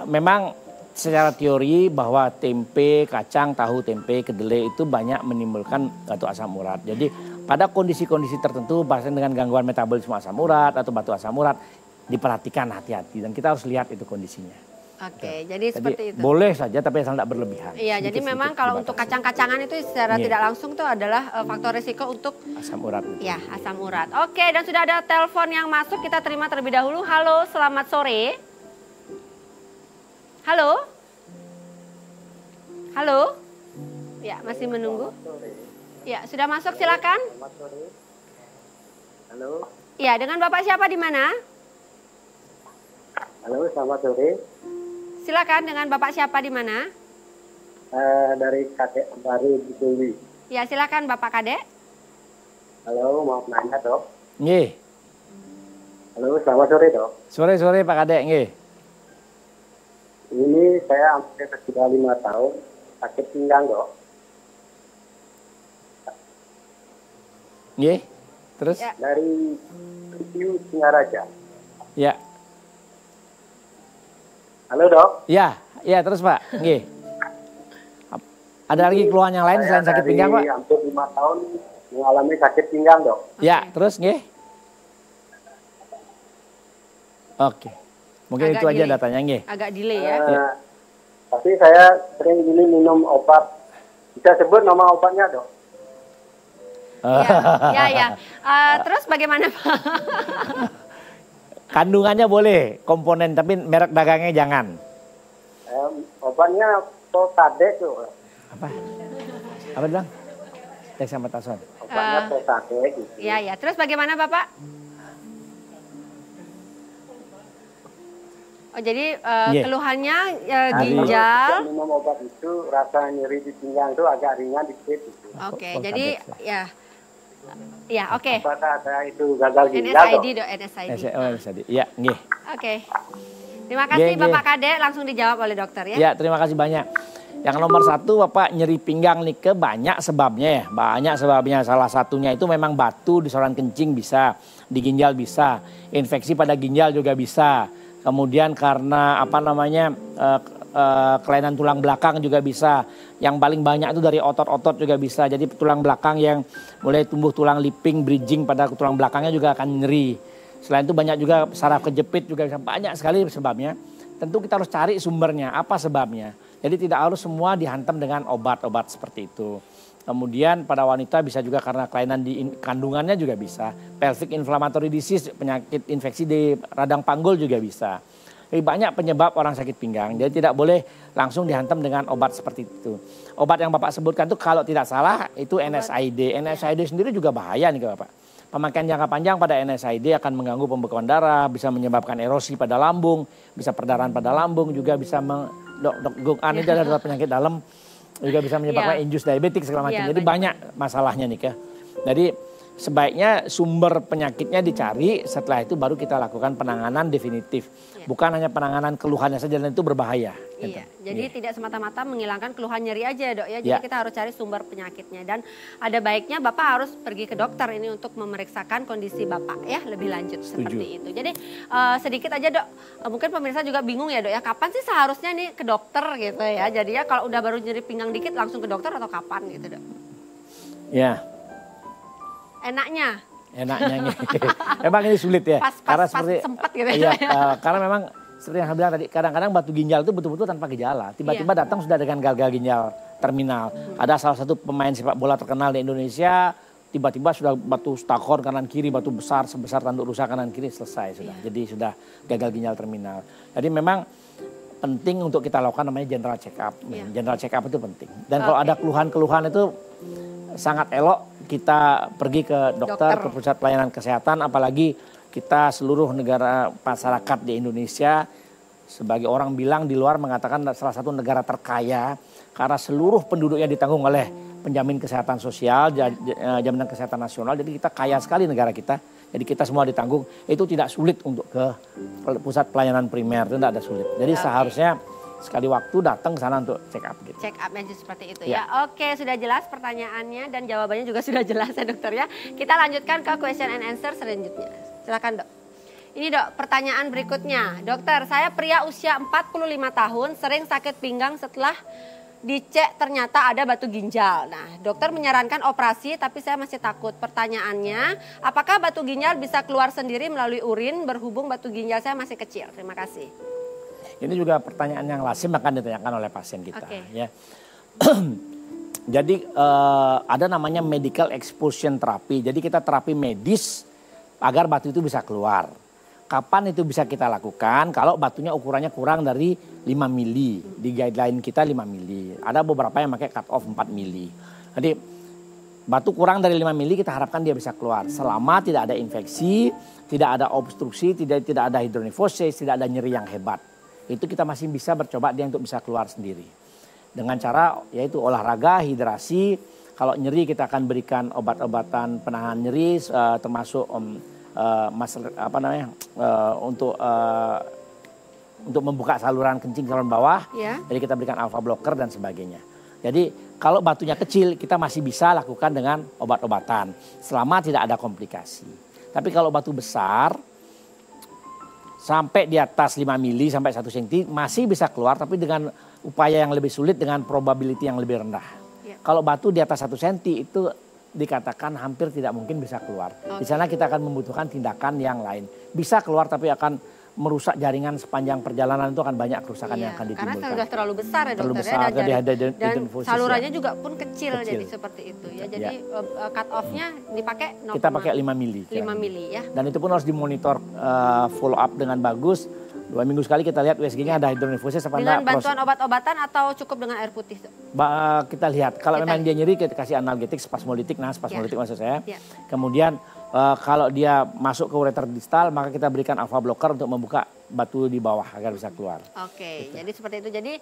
Speaker 4: memang secara teori bahwa tempe, kacang, tahu, tempe, kedelai itu banyak menimbulkan batu asam urat. Jadi pada kondisi-kondisi tertentu, bahkan dengan gangguan metabolisme asam urat atau batu asam urat, diperhatikan hati-hati dan kita harus lihat itu kondisinya.
Speaker 2: Oke, jadi seperti itu.
Speaker 4: Boleh saja tapi asal tidak berlebihan.
Speaker 2: Iya, jadi memang kalau untuk kacang-kacangan itu secara tidak langsung itu adalah faktor risiko untuk
Speaker 4: asam urat.
Speaker 2: Ya, asam urat. Oke, dan sudah ada telepon yang masuk, kita terima terlebih dahulu. Halo, selamat sore. Halo? Halo? Ya, masih menunggu. Ya, sudah masuk silakan.
Speaker 7: Selamat sore. Halo.
Speaker 2: Ya, dengan Bapak siapa di mana?
Speaker 7: Halo, selamat sore.
Speaker 2: Silakan dengan Bapak siapa di mana?
Speaker 7: Dari Kadek Baru di Tuli.
Speaker 2: Ya, silakan Bapak Kadek.
Speaker 7: Halo, mau nanya dok.
Speaker 4: Nggih.
Speaker 7: Halo, selamat sore dok.
Speaker 4: Sore-sore Pak Kadek, nggih.
Speaker 7: Ini saya hampir sudah 5 tahun sakit pinggang dok.
Speaker 4: Nggih. Terus?
Speaker 2: Ya.
Speaker 7: Dari Review Singaraja.
Speaker 4: Ya.
Speaker 7: Halo dok.
Speaker 4: Ya, terus Pak. Nggih. Ada lagi keluhan yang lain selain sakit pinggang, Pak?
Speaker 7: Hampir 5 tahun mengalami sakit pinggang dok.
Speaker 4: Ya, terus nggih. Oke. Mungkin agak itu delay. Aja datanya nggih.
Speaker 2: Agak delay ya.
Speaker 7: Tapi saya sering ini minum obat. Bisa sebut nama obatnya dok?
Speaker 2: Ya. Terus bagaimana Pak?
Speaker 4: Kandungannya boleh, komponen, tapi merek dagangnya jangan.
Speaker 7: Obatnya Potade tuh.
Speaker 4: Apa bilang? Dexamethasone.
Speaker 7: Nampaknya PKD gitu.
Speaker 2: Iya, ya. Terus bagaimana Bapak? Oh, jadi keluhannya ginjal.
Speaker 7: Minum obat itu rasa nyeri di pinggang itu agak ringan dikit. Gitu.
Speaker 2: Oke, jadi ya. Ya, oke.
Speaker 7: Apakah ada itu gagal ginjal?
Speaker 2: NSAID, Dok, NSAID.
Speaker 4: Iya, nggih.
Speaker 2: Oke. Terima kasih Bapak Kade, langsung dijawab oleh dokter ya.
Speaker 4: Ya, terima kasih banyak. Yang nomor satu Bapak nyeri pinggang nih banyak sebabnya ya. Banyak sebabnya. Salah satunya itu memang batu di saluran kencing bisa, di ginjal bisa, infeksi pada ginjal juga bisa. Kemudian karena kelainan tulang belakang juga bisa. Yang paling banyak itu dari otot-otot juga bisa. Jadi tulang belakang yang mulai tumbuh tulang liping, bridging pada tulang belakangnya juga akan nyeri. Selain itu banyak juga saraf kejepit juga bisa. Banyak sekali sebabnya. Tentu kita harus cari sumbernya, apa sebabnya. Jadi tidak harus semua dihantam dengan obat-obat seperti itu. Kemudian pada wanita bisa juga karena kelainan di kandungannya juga bisa. Pelvic inflammatory disease, penyakit infeksi di radang panggul juga bisa. Jadi banyak penyebab orang sakit pinggang. Jadi tidak boleh langsung dihantam dengan obat seperti itu. Obat yang Bapak sebutkan itu kalau tidak salah itu NSAID. NSAID sendiri juga bahaya nih Bapak. Pemakaian jangka panjang pada NSAID akan mengganggu pembekuan darah, bisa menyebabkan erosi pada lambung, bisa perdarahan pada lambung, juga bisa ada penyakit dalam, juga bisa menyebabkan induced diabetes segala macam. Jadi banyak masalahnya nih ya. Jadi sebaiknya sumber penyakitnya dicari, setelah itu baru kita lakukan penanganan definitif. Bukan hanya penanganan keluhannya saja, dan itu berbahaya.
Speaker 2: Iya, jadi tidak semata-mata menghilangkan keluhan nyeri aja Dok ya. Jadi kita harus cari sumber penyakitnya. Dan ada baiknya Bapak harus pergi ke dokter ini untuk memeriksakan kondisi Bapak ya, lebih lanjut seperti itu. Jadi sedikit aja Dok, mungkin pemirsa juga bingung ya Dok ya, kapan sih seharusnya nih ke dokter gitu ya. Jadi ya kalau udah baru nyeri pinggang dikit langsung ke dokter atau kapan gitu Dok?
Speaker 4: Ya.
Speaker 2: Enaknya
Speaker 4: memang ini sulit ya.
Speaker 2: Karena seperti sempat gitu
Speaker 4: ya. Karena memang seperti yang saya bilang tadi, kadang-kadang batu ginjal itu betul-betul tanpa gejala. Tiba-tiba datang sudah dengan gagal ginjal terminal. Ada salah satu pemain sepak bola terkenal di Indonesia, tiba-tiba sudah batu stakor kanan kiri, batu besar sebesar tanduk rusa kanan kiri, selesai sudah. Jadi sudah gagal ginjal terminal. Jadi memang penting untuk kita lakukan namanya general check up. General check up itu penting. Dan kalau ada keluhan-keluhan itu sangat elok kita pergi ke dokter, ke pusat pelayanan kesehatan, apalagi kita seluruh negara masyarakat di Indonesia sebagai orang bilang di luar mengatakan salah satu negara terkaya karena seluruh penduduknya ditanggung oleh penjamin kesehatan sosial, jaminan kesehatan nasional. Jadi kita kaya sekali negara kita. Jadi kita semua ditanggung. Itu tidak sulit untuk ke pusat pelayanan primer, itu tidak ada sulit. Jadi seharusnya sekali waktu datang ke sana untuk check up gitu.
Speaker 2: Check up aja seperti itu ya. Oke, sudah jelas pertanyaannya dan jawabannya juga sudah jelas ya dokter ya. Kita lanjutkan ke question and answer selanjutnya. Silakan Dok. Ini Dok, pertanyaan berikutnya. Dokter, saya pria usia 45 tahun sering sakit pinggang setelah dicek ternyata ada batu ginjal. Nah, dokter menyarankan operasi tapi saya masih takut. Pertanyaannya, apakah batu ginjal bisa keluar sendiri melalui urin berhubung batu ginjal saya masih kecil? Terima kasih.
Speaker 4: Ini juga pertanyaan yang lazim akan ditanyakan oleh pasien kita. Ya. Jadi ada namanya medical expulsion therapy. Jadi kita terapi medis agar batu itu bisa keluar. Kapan itu bisa kita lakukan? Kalau batunya ukurannya kurang dari 5 mili. Di guideline kita 5 mili. Ada beberapa yang pakai cut off 4 mili. Jadi batu kurang dari 5 mili kita harapkan dia bisa keluar. Selama tidak ada infeksi, tidak ada obstruksi, tidak ada hidronefosis, tidak ada nyeri yang hebat. Itu kita masih bisa bercoba dia untuk bisa keluar sendiri. Dengan cara yaitu olahraga, hidrasi. Kalau nyeri kita akan berikan obat-obatan penahan nyeri termasuk untuk membuka saluran kencing saluran bawah. Jadi kita berikan alpha blocker dan sebagainya. Jadi kalau batunya kecil kita masih bisa lakukan dengan obat-obatan selama tidak ada komplikasi. Tapi kalau batu besar sampai di atas 5 mili sampai 1 cm masih bisa keluar tapi dengan upaya yang lebih sulit dengan probability yang lebih rendah. Kalau batu di atas 1 cm itu dikatakan hampir tidak mungkin bisa keluar. Di sana kita akan membutuhkan tindakan yang lain. Bisa keluar tapi akan merusak jaringan sepanjang perjalanan, itu akan banyak kerusakan yang akan ditimbulkan.
Speaker 2: Karena sudah terlalu besar ya dokter
Speaker 4: besar,
Speaker 2: ya. Dan salurannya juga pun kecil jadi seperti itu ya. Jadi cut off-nya dipakai 0,
Speaker 4: kita pakai 5 mili.
Speaker 2: 5 mili ya.
Speaker 4: Dan itu pun harus dimonitor follow up dengan bagus 2 minggu sekali kita lihat USG-nya ada hidronefusis apa
Speaker 2: Dengan
Speaker 4: enggak.
Speaker 2: bantuan obat-obatan atau cukup dengan air putih?
Speaker 4: Kita lihat, kalau
Speaker 2: Kita
Speaker 4: memang dia nyeri kita kasih analgetik, spasmolitik, spasmolitik maksud saya.
Speaker 2: Ya.
Speaker 4: Kemudian kalau dia masuk ke ureter distal maka kita berikan alpha blocker untuk membuka batu di bawah agar bisa keluar.
Speaker 2: Oke, jadi seperti itu. Jadi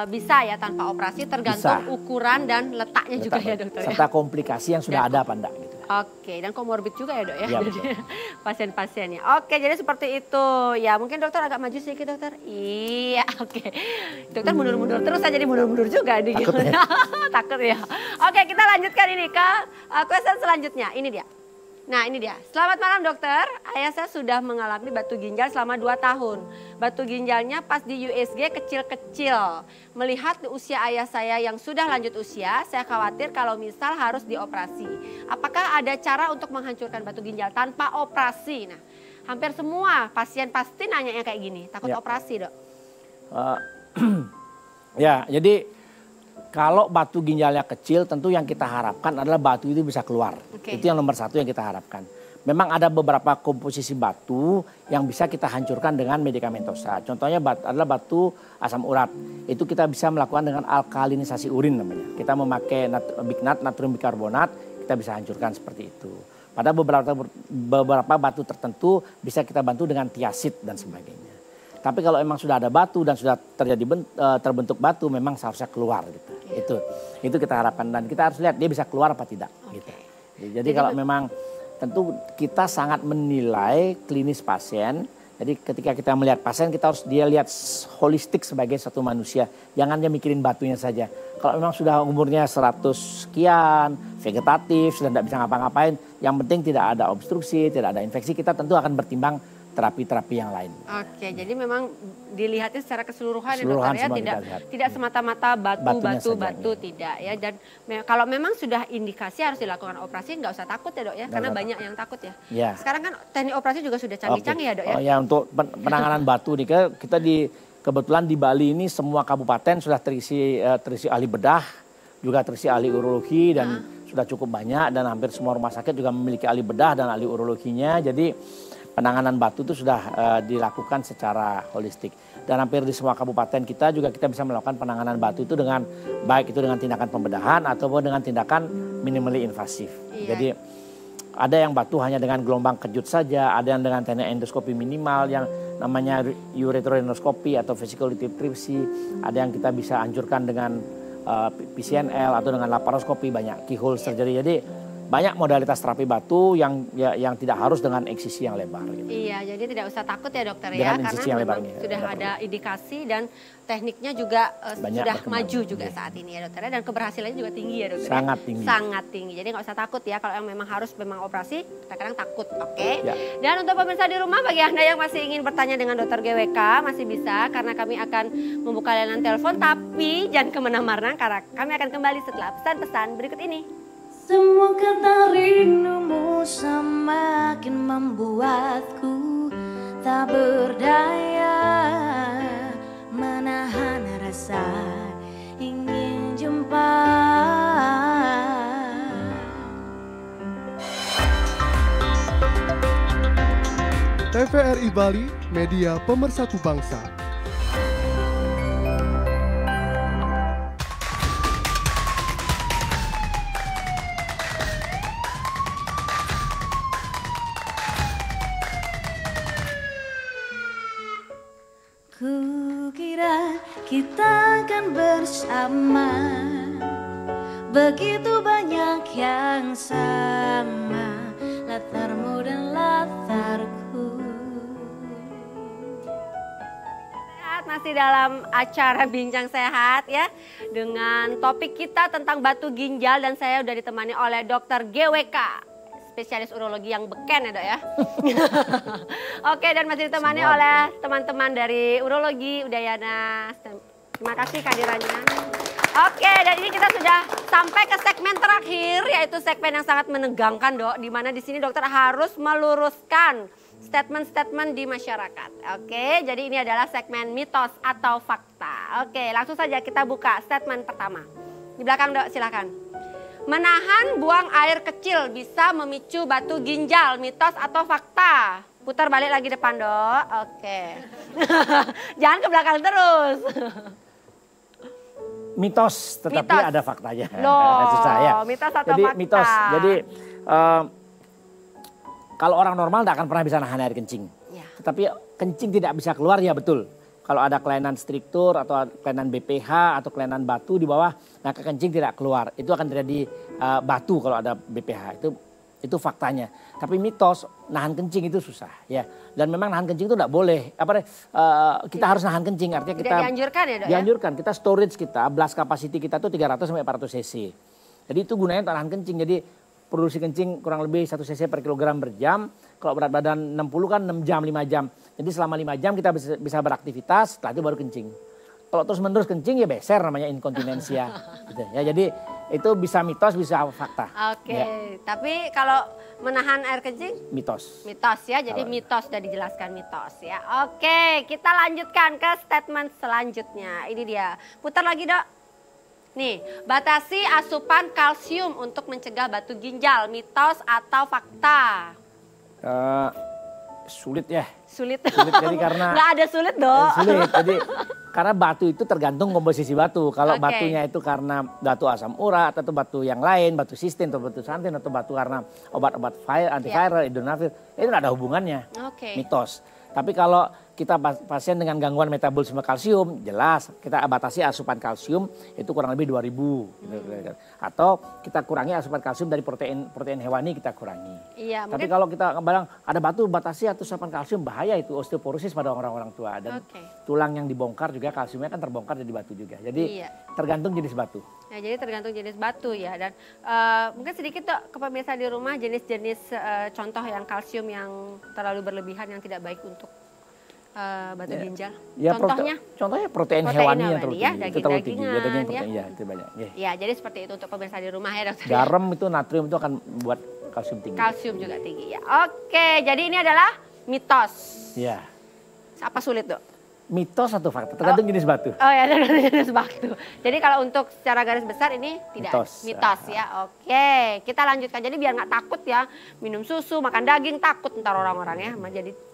Speaker 2: bisa ya tanpa operasi tergantung ukuran dan letaknya juga ya dokter.
Speaker 4: Serta komplikasi yang sudah ada apa enggak gitu.
Speaker 2: Oke, dan komorbid juga ya dok ya,
Speaker 4: Ya,
Speaker 2: pasien-pasiennya. Oke, jadi seperti itu. Ya mungkin dokter agak maju sedikit dokter. Iya, oke. Dokter mundur-mundur terus aja, jadi mundur-mundur juga nih.
Speaker 4: Takut ya?
Speaker 2: Takut ya. Oke, kita lanjutkan ini ke question selanjutnya. Ini dia. Nah ini dia, selamat malam dokter, ayah saya sudah mengalami batu ginjal selama 2 tahun. Batu ginjalnya pas di USG kecil-kecil. Melihat usia ayah saya yang sudah lanjut usia, saya khawatir kalau misal harus dioperasi. Apakah ada cara untuk menghancurkan batu ginjal tanpa operasi? Nah hampir semua pasien pasti nanya kayak gini, takut operasi dok.
Speaker 4: Ya jadi kalau batu ginjalnya kecil tentu yang kita harapkan adalah batu itu bisa keluar. Itu yang nomor 1 yang kita harapkan. Memang ada beberapa komposisi batu yang bisa kita hancurkan dengan medikamentosa. Contohnya adalah batu asam urat. Itu kita bisa melakukan dengan alkalinisasi urin namanya. Kita memakai bignat, natrium bikarbonat, kita bisa hancurkan seperti itu. Pada beberapa batu tertentu bisa kita bantu dengan tiasit dan sebagainya. Tapi kalau memang sudah ada batu dan sudah terbentuk batu, memang seharusnya keluar gitu. Itu kita harapkan dan kita harus lihat dia bisa keluar apa tidak. Gitu. Jadi kalau memang tentu kita sangat menilai klinis pasien. Jadi ketika kita melihat pasien kita harus dia lihat holistik sebagai satu manusia. Jangan dia mikirin batunya saja. Kalau memang sudah umurnya 100 sekian, vegetatif, sudah tidak bisa ngapa-ngapain. Yang penting tidak ada obstruksi, tidak ada infeksi, kita tentu akan bertimbang terapi-terapi yang lain. Oke,
Speaker 2: jadi memang dilihatnya secara keseluruhan ya dokter ya, tidak semata-mata batu tidak ya. Dan kalau memang sudah indikasi harus dilakukan operasi, nggak usah takut ya dok ya, karena banyak yang takut ya. Sekarang kan teknik operasi juga sudah canggih-canggih ya dok ya.
Speaker 4: Ya untuk penanganan batu nih, kita kebetulan di Bali ini semua kabupaten sudah terisi ahli bedah, juga terisi ahli urologi dan sudah cukup banyak dan hampir semua rumah sakit juga memiliki ahli bedah dan ahli urologinya. Jadi penanganan batu itu sudah dilakukan secara holistik. Dan hampir di semua kabupaten kita juga kita bisa melakukan penanganan batu itu dengan baik itu dengan tindakan pembedahan ataupun dengan tindakan minimally invasif. Jadi ada yang batu hanya dengan gelombang kejut saja, ada yang dengan teknik endoskopi minimal yang namanya ureteroscopy atau vesiculative tripsy, ada yang kita bisa hancurkan dengan PCNL atau dengan laparoskopi, banyak keyhole surgery. Jadi banyak modalitas terapi batu yang tidak harus dengan eksisi yang lebar. Gitu.
Speaker 2: Iya, jadi tidak usah takut ya dokter ya, karena memang sudah ada indikasi dan tekniknya juga sudah maju juga saat ini ya dokter. Dan keberhasilannya juga tinggi ya dokter.
Speaker 4: Sangat tinggi.
Speaker 2: Sangat tinggi. Jadi nggak usah takut ya kalau yang memang harus operasi, kadang-kadang takut, oke? Dan untuk pemirsa di rumah, bagi Anda yang masih ingin bertanya dengan dokter GWK masih bisa karena kami akan membuka layanan telepon, tapi jangan kemana-mana karena kami akan kembali setelah pesan-pesan berikut ini.
Speaker 1: Semua kata rindumu semakin membuatku tak berdaya menahan rasa ingin jumpa.
Speaker 5: TVRI Bali, media pemersatu bangsa.
Speaker 1: Kukira kita akan bersama, begitu banyak yang sama, latarmu dan latarku.
Speaker 2: Masih dalam acara Bincang Sehat ya, dengan topik kita tentang batu ginjal dan saya udah ditemani oleh dokter GWK, spesialis urologi yang beken ya dok ya. Oke, dan masih ditemani oleh teman-teman dari urologi Udayana. Terima kasih kehadirannya. Oke, dan ini kita sudah sampai ke segmen terakhir, yaitu segmen yang sangat menegangkan dok, di mana di sini dokter harus meluruskan statement-statement di masyarakat. Oke, jadi ini adalah segmen mitos atau fakta. Oke, langsung saja kita buka statement pertama. Di belakang dok, silakan. Menahan buang air kecil bisa memicu batu ginjal, mitos atau fakta? Putar balik lagi depan, Dok. Oke. Jangan ke belakang terus.
Speaker 4: Mitos, tetapi
Speaker 2: Mitos.
Speaker 4: ada faktanya.
Speaker 2: Loh,
Speaker 4: Susah ya.
Speaker 2: mitos atau
Speaker 4: Jadi
Speaker 2: fakta?
Speaker 4: mitos. Jadi kalau orang normal tidak akan pernah bisa nahan air kencing.
Speaker 2: Ya.
Speaker 4: Tetapi kencing tidak bisa keluar ya betul. Kalau ada kelainan struktur atau kelainan BPH atau kelainan batu di bawah, maka kencing tidak keluar. Itu akan terjadi batu kalau ada BPH. Itu faktanya. Tapi mitos nahan kencing itu susah ya. Dan memang nahan kencing itu tidak boleh. Kita harus nahan kencing, artinya kita
Speaker 2: Tidak dianjurkan ya, Dok?
Speaker 4: dianjurkan. Kita storage kita, blast capacity kita tuh 300 sampai 400 cc. Jadi itu gunanya untuk nahan kencing. Jadi produksi kencing kurang lebih 1 cc per kilogram per jam. Kalau berat badan 60 kan 6 jam, 5 jam. Jadi selama 5 jam kita bisa beraktivitas, setelah itu baru kencing. Kalau terus menerus kencing ya beser, namanya inkontinensia. Gitu. Ya, jadi itu bisa mitos, bisa fakta.
Speaker 2: Oke,
Speaker 4: Ya.
Speaker 2: tapi kalau menahan air kencing?
Speaker 4: Mitos.
Speaker 2: Mitos ya, jadi mitos sudah dijelaskan mitos ya. Oke, kita lanjutkan ke statement selanjutnya. Ini dia, putar lagi, Dok. Nih, batasi asupan kalsium untuk mencegah batu ginjal, mitos atau fakta?
Speaker 4: Sulit ya.
Speaker 2: Sulit.
Speaker 4: Sulit jadi karena
Speaker 2: nggak ada sulit, Dok.
Speaker 4: Sulit. Jadi karena batu itu tergantung komposisi batu. Kalau
Speaker 2: Oke.
Speaker 4: batunya itu karena batu asam urat atau batu yang lain, batu sistin atau batu santin atau batu karena obat-obat antiviral, idonavir, itu tidak ada hubungannya.
Speaker 2: Oke.
Speaker 4: Mitos. Tapi kalau kita pasien dengan gangguan metabolisme kalsium, jelas kita batasi asupan kalsium itu kurang lebih 2000. Gitu. Atau kita kurangi asupan kalsium dari protein hewani kita kurangi.
Speaker 2: Iya,
Speaker 4: Tapi
Speaker 2: mungkin.
Speaker 4: kalau kita bilang ada batu batasi asupan kalsium, bahaya itu osteoporosis pada orang-orang tua. Dan
Speaker 2: Oke.
Speaker 4: tulang yang dibongkar juga kalsiumnya kan terbongkar jadi batu juga. Jadi
Speaker 2: Iya.
Speaker 4: tergantung jenis batu.
Speaker 2: Ya, jadi tergantung jenis batu ya. Dan mungkin sedikit, Dok, ke pemirsa di rumah jenis-jenis contoh yang kalsium yang terlalu berlebihan yang tidak baik untuk batu ginjal.
Speaker 4: Ya,
Speaker 2: Contohnya?
Speaker 4: contohnya protein
Speaker 2: Protein
Speaker 4: hewani yang
Speaker 2: hewani
Speaker 4: terlalu
Speaker 2: ya,
Speaker 4: tinggi. Itu terlalu tinggi.
Speaker 2: daging-dagingan,
Speaker 4: Ya, daging
Speaker 2: ya.
Speaker 4: protein, ya, itu banyak. Ya.
Speaker 2: Ya, jadi seperti itu untuk pemirsa di rumah ya, Dokter.
Speaker 4: Garam itu natrium itu akan buat kalsium tinggi.
Speaker 2: Kalsium juga tinggi ya. Oke, jadi ini adalah mitos.
Speaker 4: Ya.
Speaker 2: Apa sulit, Dok?
Speaker 4: Mitos atau fakta, tergantung jenis batu.
Speaker 2: Oh ya, tergantung jenis batu. Jadi kalau untuk secara garis besar ini tidak
Speaker 4: Mitos.
Speaker 2: ya. Oke, kita lanjutkan. Jadi biar nggak takut ya, minum susu, makan daging takut ntar orang-orang ya,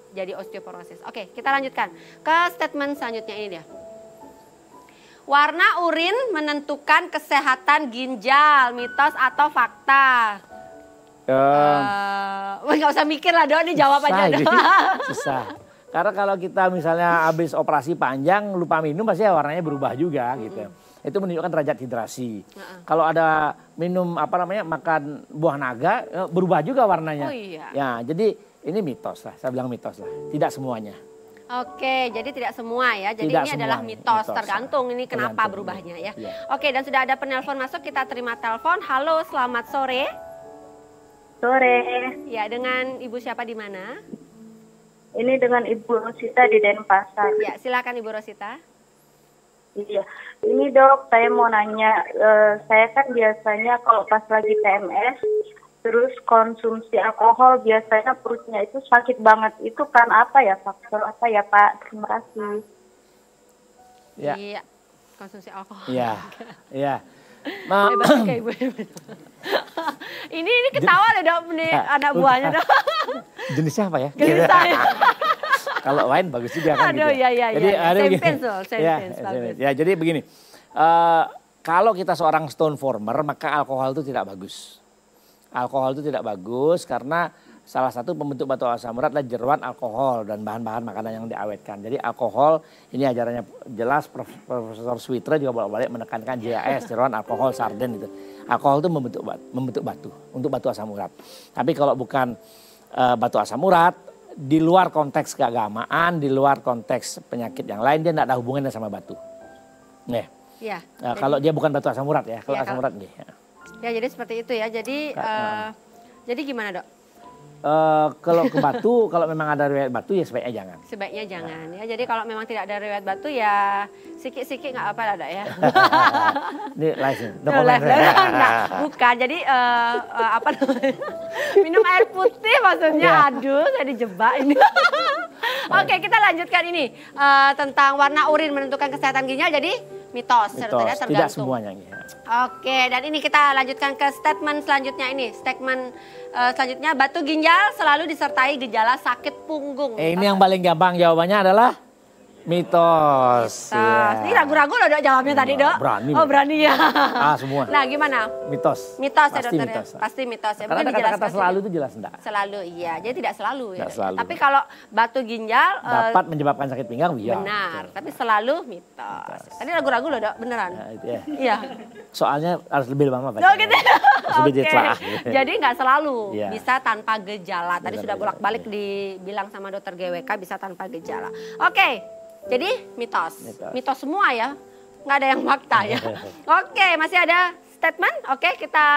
Speaker 2: jadi osteoporosis. Oke, kita lanjutkan ke statement selanjutnya ini dia. Warna urin menentukan kesehatan ginjal, mitos atau fakta? Nggak usah mikir lah, Dok, ini jawab aja,
Speaker 4: Susah,
Speaker 2: Dok.
Speaker 4: susah. Karena kalau kita misalnya habis operasi panjang lupa minum pasti warnanya berubah juga gitu. Itu menunjukkan derajat hidrasi. Kalau ada minum makan buah naga berubah juga warnanya.
Speaker 2: Oh iya.
Speaker 4: Ya, jadi ini mitos lah, saya bilang mitos lah. Tidak semuanya.
Speaker 2: Oke, jadi tidak semua ya. Jadi
Speaker 4: Tidak
Speaker 2: ini adalah
Speaker 4: semua,
Speaker 2: mitos,
Speaker 4: mitos.
Speaker 2: tergantung ini kenapa
Speaker 4: Tergantung,
Speaker 2: berubahnya ya.
Speaker 4: iya.
Speaker 2: Oke, dan sudah ada penelpon masuk, kita terima telepon. Halo, selamat sore.
Speaker 9: Sore,
Speaker 2: Ya, dengan Ibu siapa di mana?
Speaker 9: ini dengan Ibu Rosita di Denpasar.
Speaker 2: Ya, silakan Ibu Rosita.
Speaker 9: Iya, ini Dok, saya mau nanya, saya kan biasanya kalau pas lagi PMS, terus konsumsi alkohol biasanya perutnya itu sakit banget. Itu kan apa ya, faktor apa ya Pak? Terima kasih.
Speaker 4: Ya.
Speaker 2: Iya, konsumsi alkohol.
Speaker 4: Iya. Iya.
Speaker 2: Hebat juga Ibu. ini ketawa deh, Dok, nih anak buahnya, Dok.
Speaker 4: Jenisnya apa ya?
Speaker 2: Jenis saya.
Speaker 4: Kalau wine bagus juga kan
Speaker 2: Aduh,
Speaker 4: gitu.
Speaker 2: iya.
Speaker 4: Jadi ada begini.
Speaker 2: Sempens loh, sempens, bagus.
Speaker 4: Ya, jadi begini. Kalau kita seorang stone former maka alkohol itu tidak bagus. Alkohol itu tidak bagus karena salah satu pembentuk batu asam urat adalah jeruan alkohol dan bahan-bahan makanan yang diawetkan. Jadi alkohol ini ajarannya jelas, Profesor Switra juga bolak-balik menekankan JAS, jeruan alkohol sarden itu. Alkohol itu membentuk batu untuk batu asam urat. Tapi kalau bukan batu asam urat, di luar konteks keagamaan, di luar konteks penyakit yang lain, dia tidak ada hubungannya sama batu. Nih.
Speaker 2: Ya,
Speaker 4: Kalau dia bukan batu asam urat ya, kalau
Speaker 2: Ya,
Speaker 4: asam urat nih.
Speaker 2: ya, jadi seperti itu ya. Jadi gimana, Dok?
Speaker 4: Kalau ke batu, kalau memang ada riwayat batu ya sebaiknya jangan.
Speaker 2: Sebaiknya jangan ya. Jadi kalau memang tidak ada riwayat batu ya sikit-sikit nggak apa-apa lah, Dok, ya.
Speaker 4: Ini live nih. No
Speaker 2: Live,
Speaker 4: comment.
Speaker 2: Enggak, bukan. Jadi apa namanya? Minum air putih maksudnya.
Speaker 4: Ya.
Speaker 2: Aduh, saya dijebak ini. Oke, kita lanjutkan ini tentang warna urin menentukan kesehatan ginjal. Jadi Mitos,
Speaker 4: Mitos,
Speaker 2: tergantung.
Speaker 4: tidak semuanya. Ya.
Speaker 2: Oke, dan ini kita lanjutkan ke statement selanjutnya ini. Statement selanjutnya, batu ginjal selalu disertai gejala sakit punggung.
Speaker 4: Ini yang paling gampang jawabannya adalah mitos. Ya.
Speaker 2: Ini ragu-ragu loh dok jawabnya tadi dok.
Speaker 4: Berani.
Speaker 2: Oh berani ya.
Speaker 4: Semua.
Speaker 2: Nah gimana?
Speaker 4: Mitos.
Speaker 2: Mitos ya
Speaker 4: Pasti
Speaker 2: dokter
Speaker 4: mitos.
Speaker 2: ya? Pasti mitos ya.
Speaker 4: Karena kata-kata selalu itu jelas enggak?
Speaker 2: Selalu iya, jadi tidak selalu ya.
Speaker 4: Tidak selalu.
Speaker 2: Tapi kalau batu ginjal
Speaker 4: dapat menyebabkan sakit pinggang, iya.
Speaker 2: Benar, tapi selalu mitos. Tadi ragu-ragu loh dok, beneran?
Speaker 4: Nah, itu ya.
Speaker 2: Iya.
Speaker 4: Soalnya harus lebih lama baca.
Speaker 2: Oh gitu.
Speaker 4: Lebih ditelaah.
Speaker 2: Jadi nggak selalu
Speaker 4: Iya.
Speaker 2: bisa tanpa gejala. Tadi sudah bolak-balik dibilang sama dokter GWK bisa tanpa gejala. Oke. Jadi mitos semua ya, nggak ada yang fakta ya. Oke, masih ada statement. Oke, kita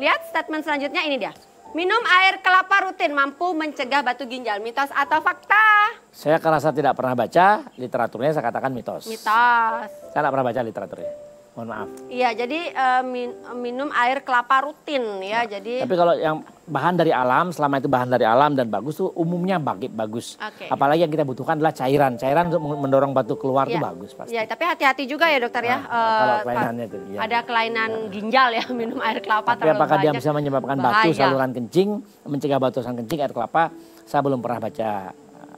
Speaker 2: lihat statement selanjutnya ini dia. Minum air kelapa rutin mampu mencegah batu ginjal, mitos atau fakta?
Speaker 4: Saya karena tidak pernah baca literaturnya, saya katakan mitos.
Speaker 2: Mitos.
Speaker 4: Saya tidak pernah baca literaturnya. Mohon maaf.
Speaker 2: Iya, jadi minum air kelapa rutin ya. Jadi.
Speaker 4: Tapi kalau yang bahan dari alam, selama itu bahan dari alam dan bagus tuh umumnya bagus.
Speaker 2: Okay.
Speaker 4: Apalagi yang kita butuhkan adalah cairan. Cairan untuk mendorong batu keluar itu bagus pasti.
Speaker 2: Iya, tapi hati-hati juga ya dokter ya.
Speaker 4: Kalau kelainannya itu. Ya.
Speaker 2: Ada kelainan ginjal ya minum air kelapa
Speaker 4: tapi
Speaker 2: terlalu
Speaker 4: apakah
Speaker 2: banyak.
Speaker 4: dia bisa menyebabkan batu saluran kencing, mencegah batu saluran kencing air kelapa? Saya belum pernah baca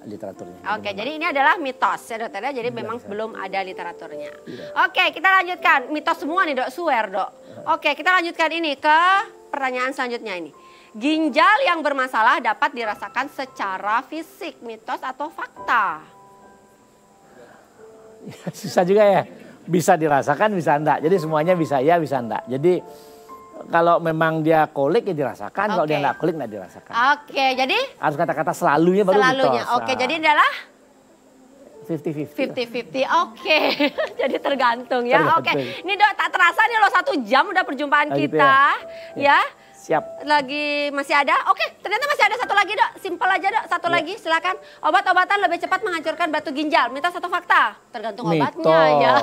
Speaker 4: literaturnya.
Speaker 2: Oke, jadi ini adalah mitos ya dokter ya. Jadi memang belum ada literaturnya. Oke, kita lanjutkan. Mitos semua nih dok, swear dok. Oke, kita lanjutkan ini ke pertanyaan selanjutnya ini. Ginjal yang bermasalah dapat dirasakan secara fisik, mitos atau fakta?
Speaker 4: Susah juga ya. Bisa dirasakan, bisa enggak. Jadi semuanya bisa ya, bisa enggak. Jadi kalau memang dia kolik ya dirasakan, kalau dia enggak kolik enggak dirasakan.
Speaker 2: Oke, jadi
Speaker 4: harus kata-kata selalunya baru
Speaker 2: selalunya.
Speaker 4: mitos.
Speaker 2: Oke, jadi ini adalah
Speaker 4: 50-50.
Speaker 2: 50-50, oke. Jadi tergantung ya. Oke, ini dok tak terasa nih loh 1 jam udah perjumpaan kita. Ya.
Speaker 4: Siap.
Speaker 2: Lagi masih ada? Oke, ternyata masih ada satu lagi dok. Simpel aja dok, satu lagi silakan. Obat-obatan lebih cepat menghancurkan batu ginjal. Mitos atau fakta? Tergantung obatnya ya.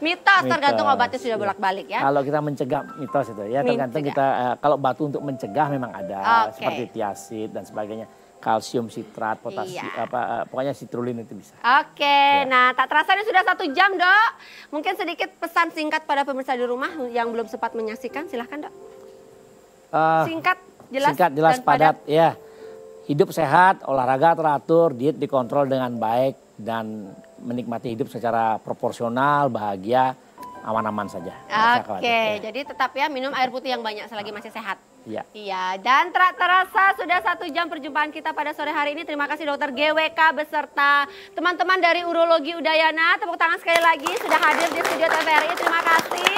Speaker 2: Mitos, tergantung obatnya sudah bolak-balik ya.
Speaker 4: Kalau kita mencegah mitos itu ya, tergantung kita kalau batu untuk mencegah memang ada seperti tiasid dan sebagainya. Kalsium sitrat, potasium, pokoknya sitrulin itu bisa.
Speaker 2: Oke, nah tak terasa ini sudah 1 jam dok. Mungkin sedikit pesan singkat pada pemirsa di rumah yang belum sempat menyaksikan, silahkan dok. Singkat, jelas,
Speaker 4: padat. Ya, hidup sehat, olahraga teratur, diet dikontrol dengan baik dan menikmati hidup secara proporsional, bahagia, aman-aman saja.
Speaker 2: Oke, jadi tetap ya minum air putih yang banyak selagi masih sehat.
Speaker 4: Iya.
Speaker 2: Iya, dan terasa sudah 1 jam perjumpaan kita pada sore hari ini. Terima kasih dokter GWK beserta teman-teman dari Urologi Udayana. Tepuk tangan sekali lagi sudah hadir di studio TVRI. Terima kasih.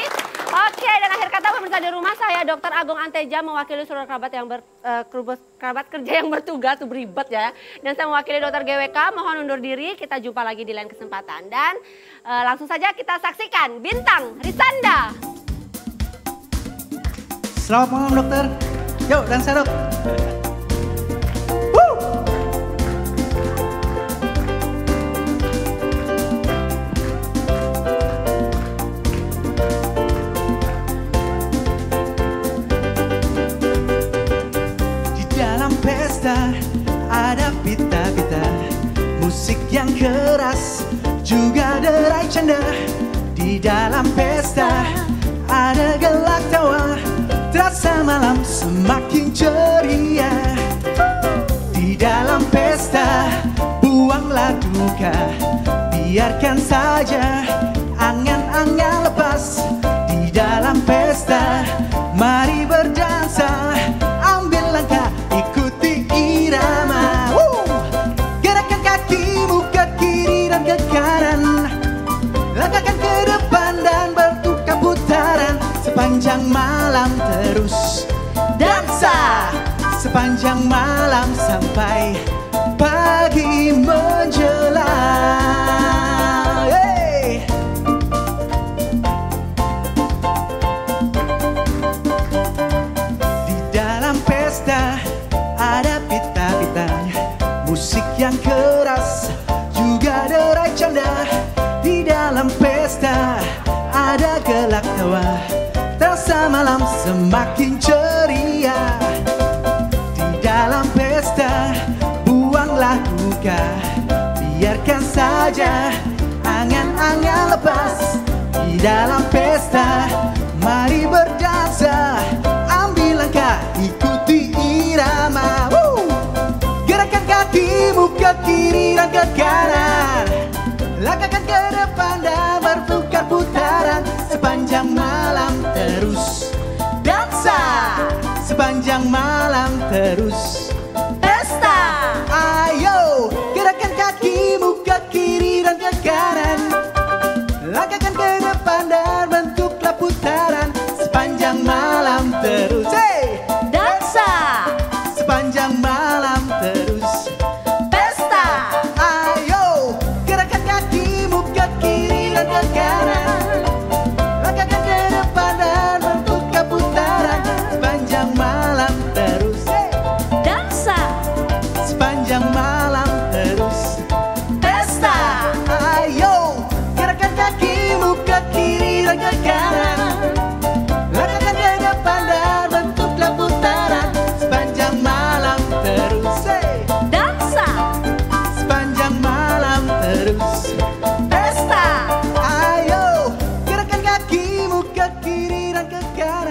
Speaker 2: Oke, dan akhir kata pemirsa di rumah, saya Dr. Agung Anteja mewakili seluruh kerabat yang kerabat kerja yang bertugas, tuh beribet ya. Dan saya mewakili dokter GWK, mohon undur diri. Kita jumpa lagi di lain kesempatan. Dan langsung saja kita saksikan Bintang Risanda.
Speaker 10: Selamat malam dokter. Yuk dansa dok. Di dalam pesta ada pita-pita, musik yang keras juga derai canda. Di dalam pesta ada gelak tawa, terasa malam semakin ceria. Di dalam pesta buanglah duka, biarkan saja angan-angan lepas. Di dalam pesta mari berdansa, ambil langkah ikuti irama. Gerakkan kakimu ke kiri dan ke kanan, langkahkan ke depan dan bertukar putaran. Sepanjang malam terus dansa, sepanjang malam sampai pagi menjelang. Hey! Di dalam pesta ada pita-pita, musik yang keras juga derai canda. Di dalam pesta ada gelak tawa, terasa malam semakin ceria. Di dalam pesta buanglah duka, biarkan saja angan-angan jangan lepas. Di dalam pesta, mari berdansa, ambil langkah, ikuti irama. Gerakkan kakimu ke kiri dan ke kanan, langkahkan ke depan dan bertukar putaran. Sepanjang malam terus dansa, sepanjang malam terus pesta. Ayo, gerakkan kakimu ke kiri dan ke kanan, langkahkan ke depan dan bentuklah putaran. Sepanjang malam terus
Speaker 1: dansa,
Speaker 10: sepanjang malam terus pesta. Ayo, gerakkan kakimu ke kiri dan ke kanan, langkahkan ke depan dan bentuklah putaran. Sepanjang malam terus
Speaker 1: dansa,
Speaker 10: sepanjang malam terus pesta. Ayo, gerakkan kakimu ke kiri dan ke kanan, langkahkan ke depan dan bentuklah putaran. Sepanjang malam terus
Speaker 1: dansa,
Speaker 10: sepanjang malam terus pesta. Ayo, gerakkan kakimu ke kiri dan ke kanan,